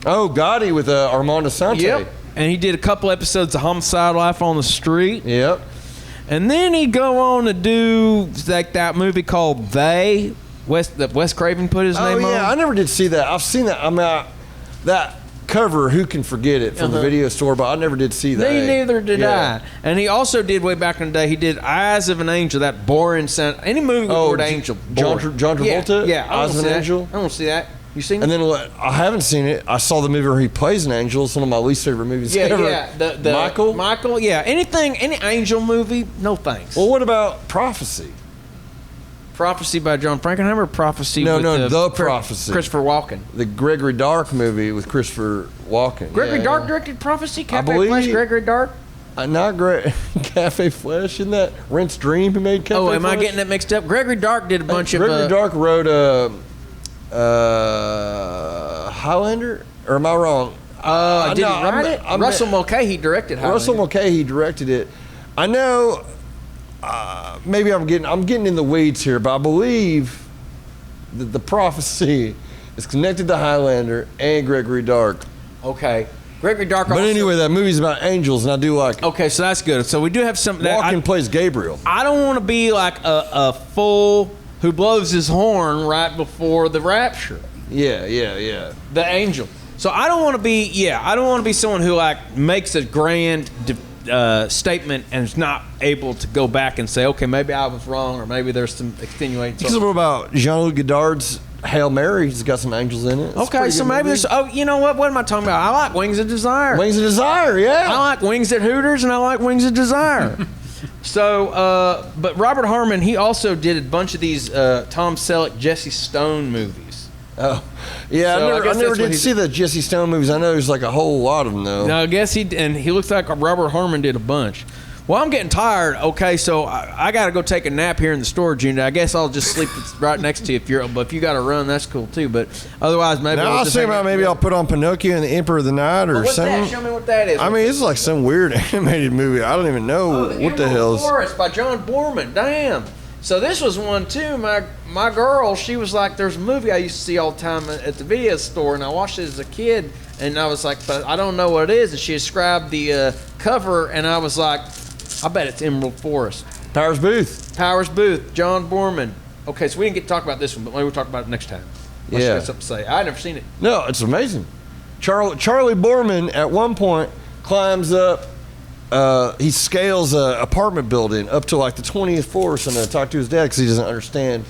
Oh, Gotti with Armando Sante.
Yep. And he did a couple episodes of Homicide: Life on the Street.
Yep.
And then he'd go on to do like that movie called They. That Wes Craven put his name on.
Oh yeah, I never did see that. I've seen that. I mean, that cover. Who can forget it from the video store? But I never did see that.
Neither did I. And he also did way back in the day. He did Eyes of an Angel. That boring sound. Any movie with the word angel.
John Travolta.
Yeah.
Eyes of an Angel.
I don't see that. You seen it?
And then I haven't seen it. I saw the movie where he plays an angel. It's one of my least favorite movies ever.
Yeah. Michael. Yeah. Any angel movie? No thanks.
Well, what about Prophecy?
Prophecy by John Frankenheimer. Prophecy.
The Prophecy.
Christopher Walken.
The Gregory Dark movie with Christopher Walken.
Gregory Dark directed Prophecy.
I believe
Flash, Gregory Dark.
Not Cafe Flesh. Isn't that Rent's Dream? Who made Cafe Flesh?
Am I getting that mixed up? Gregory Dark did a bunch of.
Gregory Dark wrote Highlander, or am I wrong?
Did he write it? Russell Mulcahy directed Highlander.
Russell Mulcahy directed it. I know. Maybe I'm getting in the weeds here, but I believe that the Prophecy is connected to Highlander and Gregory Dark.
Okay. Gregory Dark.
But anyway, that movie's about angels, and I do like it.
Okay, so that's good. So we do have something.
Walken plays Gabriel.
I don't want to be like a fool who blows his horn right before the rapture.
Yeah.
The angel. So I don't want to be. I don't want to be someone who like makes a grand statement and is not able to go back and say, okay, maybe I was wrong, or maybe there's some extenuating.
It's a little about Jean-Luc Godard's Hail Mary. He's got some angels in it. It's
okay, so maybe there's. Oh, you know what? What am I talking about? I like Wings of Desire.
Wings of Desire, yeah.
I like Wings at Hooters, and I like Wings of Desire. So, but Robert Harmon, he also did a bunch of these Tom Selleck, Jesse Stone movies.
Oh, yeah.
So
I never did see the Jesse Stone movies. I know there's like a whole lot of them though.
No, I guess he looks like Robert Harmon did a bunch. Well, I'm getting tired. Okay, so I got to go take a nap here in the storage unit. I guess I'll just sleep right next to you but if you got to run, that's cool too. But otherwise, maybe
Now, I was thinking about maybe I'll put on Pinocchio and the Emperor of the Night or
what's
something.
that? Show me what that is.
I mean, it's like some weird animated movie. I don't even know what the hell is.
Forest by John Boorman. Damn. So this was one too. My girl, she was like, "There's a movie I used to see all the time at the video store, and I watched it as a kid." And I was like, "But I don't know what it is." And she described the cover, and I was like, "I bet it's Emerald Forest."
Powers Booth,
John Boorman. Okay, so we didn't get to talk about this one, but maybe we'll talk about it next time. Unless you got something to say. I've never seen it.
No, it's amazing. Charlie Boorman at one point climbs up. He scales an apartment building up to like the 20th floor or something to talk to his dad because he doesn't understand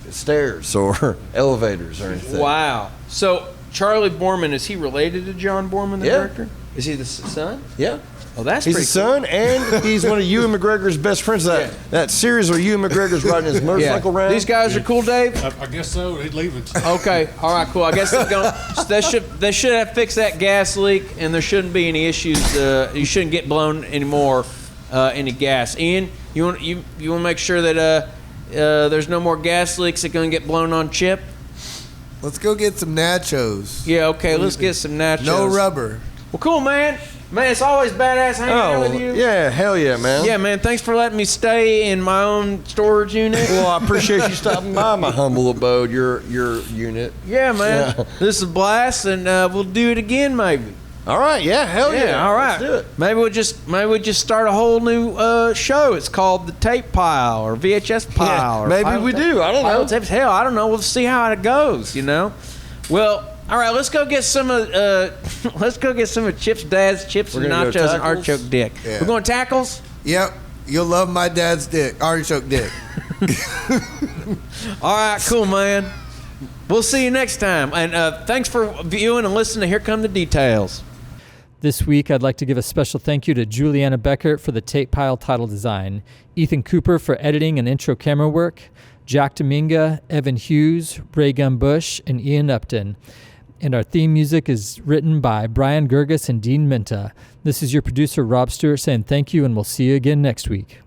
stairs or elevators or anything.
Wow. So Charlie Boorman, is he related to John Boorman, the director? Is he the son?
Yeah.
Oh, that's
he's
pretty
his son, and he's one of Ewan McGregor's best friends. That series where Ewan McGregor's riding his motorcycle around.
These guys are cool, Dave.
I guess so. He's leaving.
Okay, all right, cool. I guess they should have fixed that gas leak, and there shouldn't be any issues. You shouldn't get blown anymore, any gas. Ian, you want to make sure that there's no more gas leaks that are going to get blown on Chip.
Let's go get some nachos.
Yeah, okay. Let's get some nachos.
No rubber.
Well, cool, man. Man, it's always badass hanging out with you.
Yeah, hell yeah, man.
Yeah, man, thanks for letting me stay in my own storage unit.
Well, I appreciate you stopping by my humble abode, your unit.
Yeah, man. Yeah. This is a blast, and we'll do it again, maybe.
All right, yeah, hell yeah.
All right.
Let's do it.
Maybe we'll just start a whole new show. It's called the Tape Pile or VHS Pile.
Yeah,
or
maybe we do. I don't know.
Tapes. Hell, I don't know. We'll see how it goes. Well. All right, let's go get some of Chip's dad's chips and nachos and artichoke dick.
Yeah.
We're going tackles?
Yep. You'll love my dad's dick, artichoke dick.
All right, cool, man. We'll see you next time. And thanks for viewing and listening to Here Come the Details.
This week, I'd like to give a special thank you to Juliana Beckert for the tape pile title design, Ethan Cooper for editing and intro camera work, Jack Dominga, Evan Hughes, Raygun Busch, and Ian Upton. And our theme music is written by Brian Gerges and Dean Minta. This is your producer, Rob Stewart, saying thank you, and we'll see you again next week.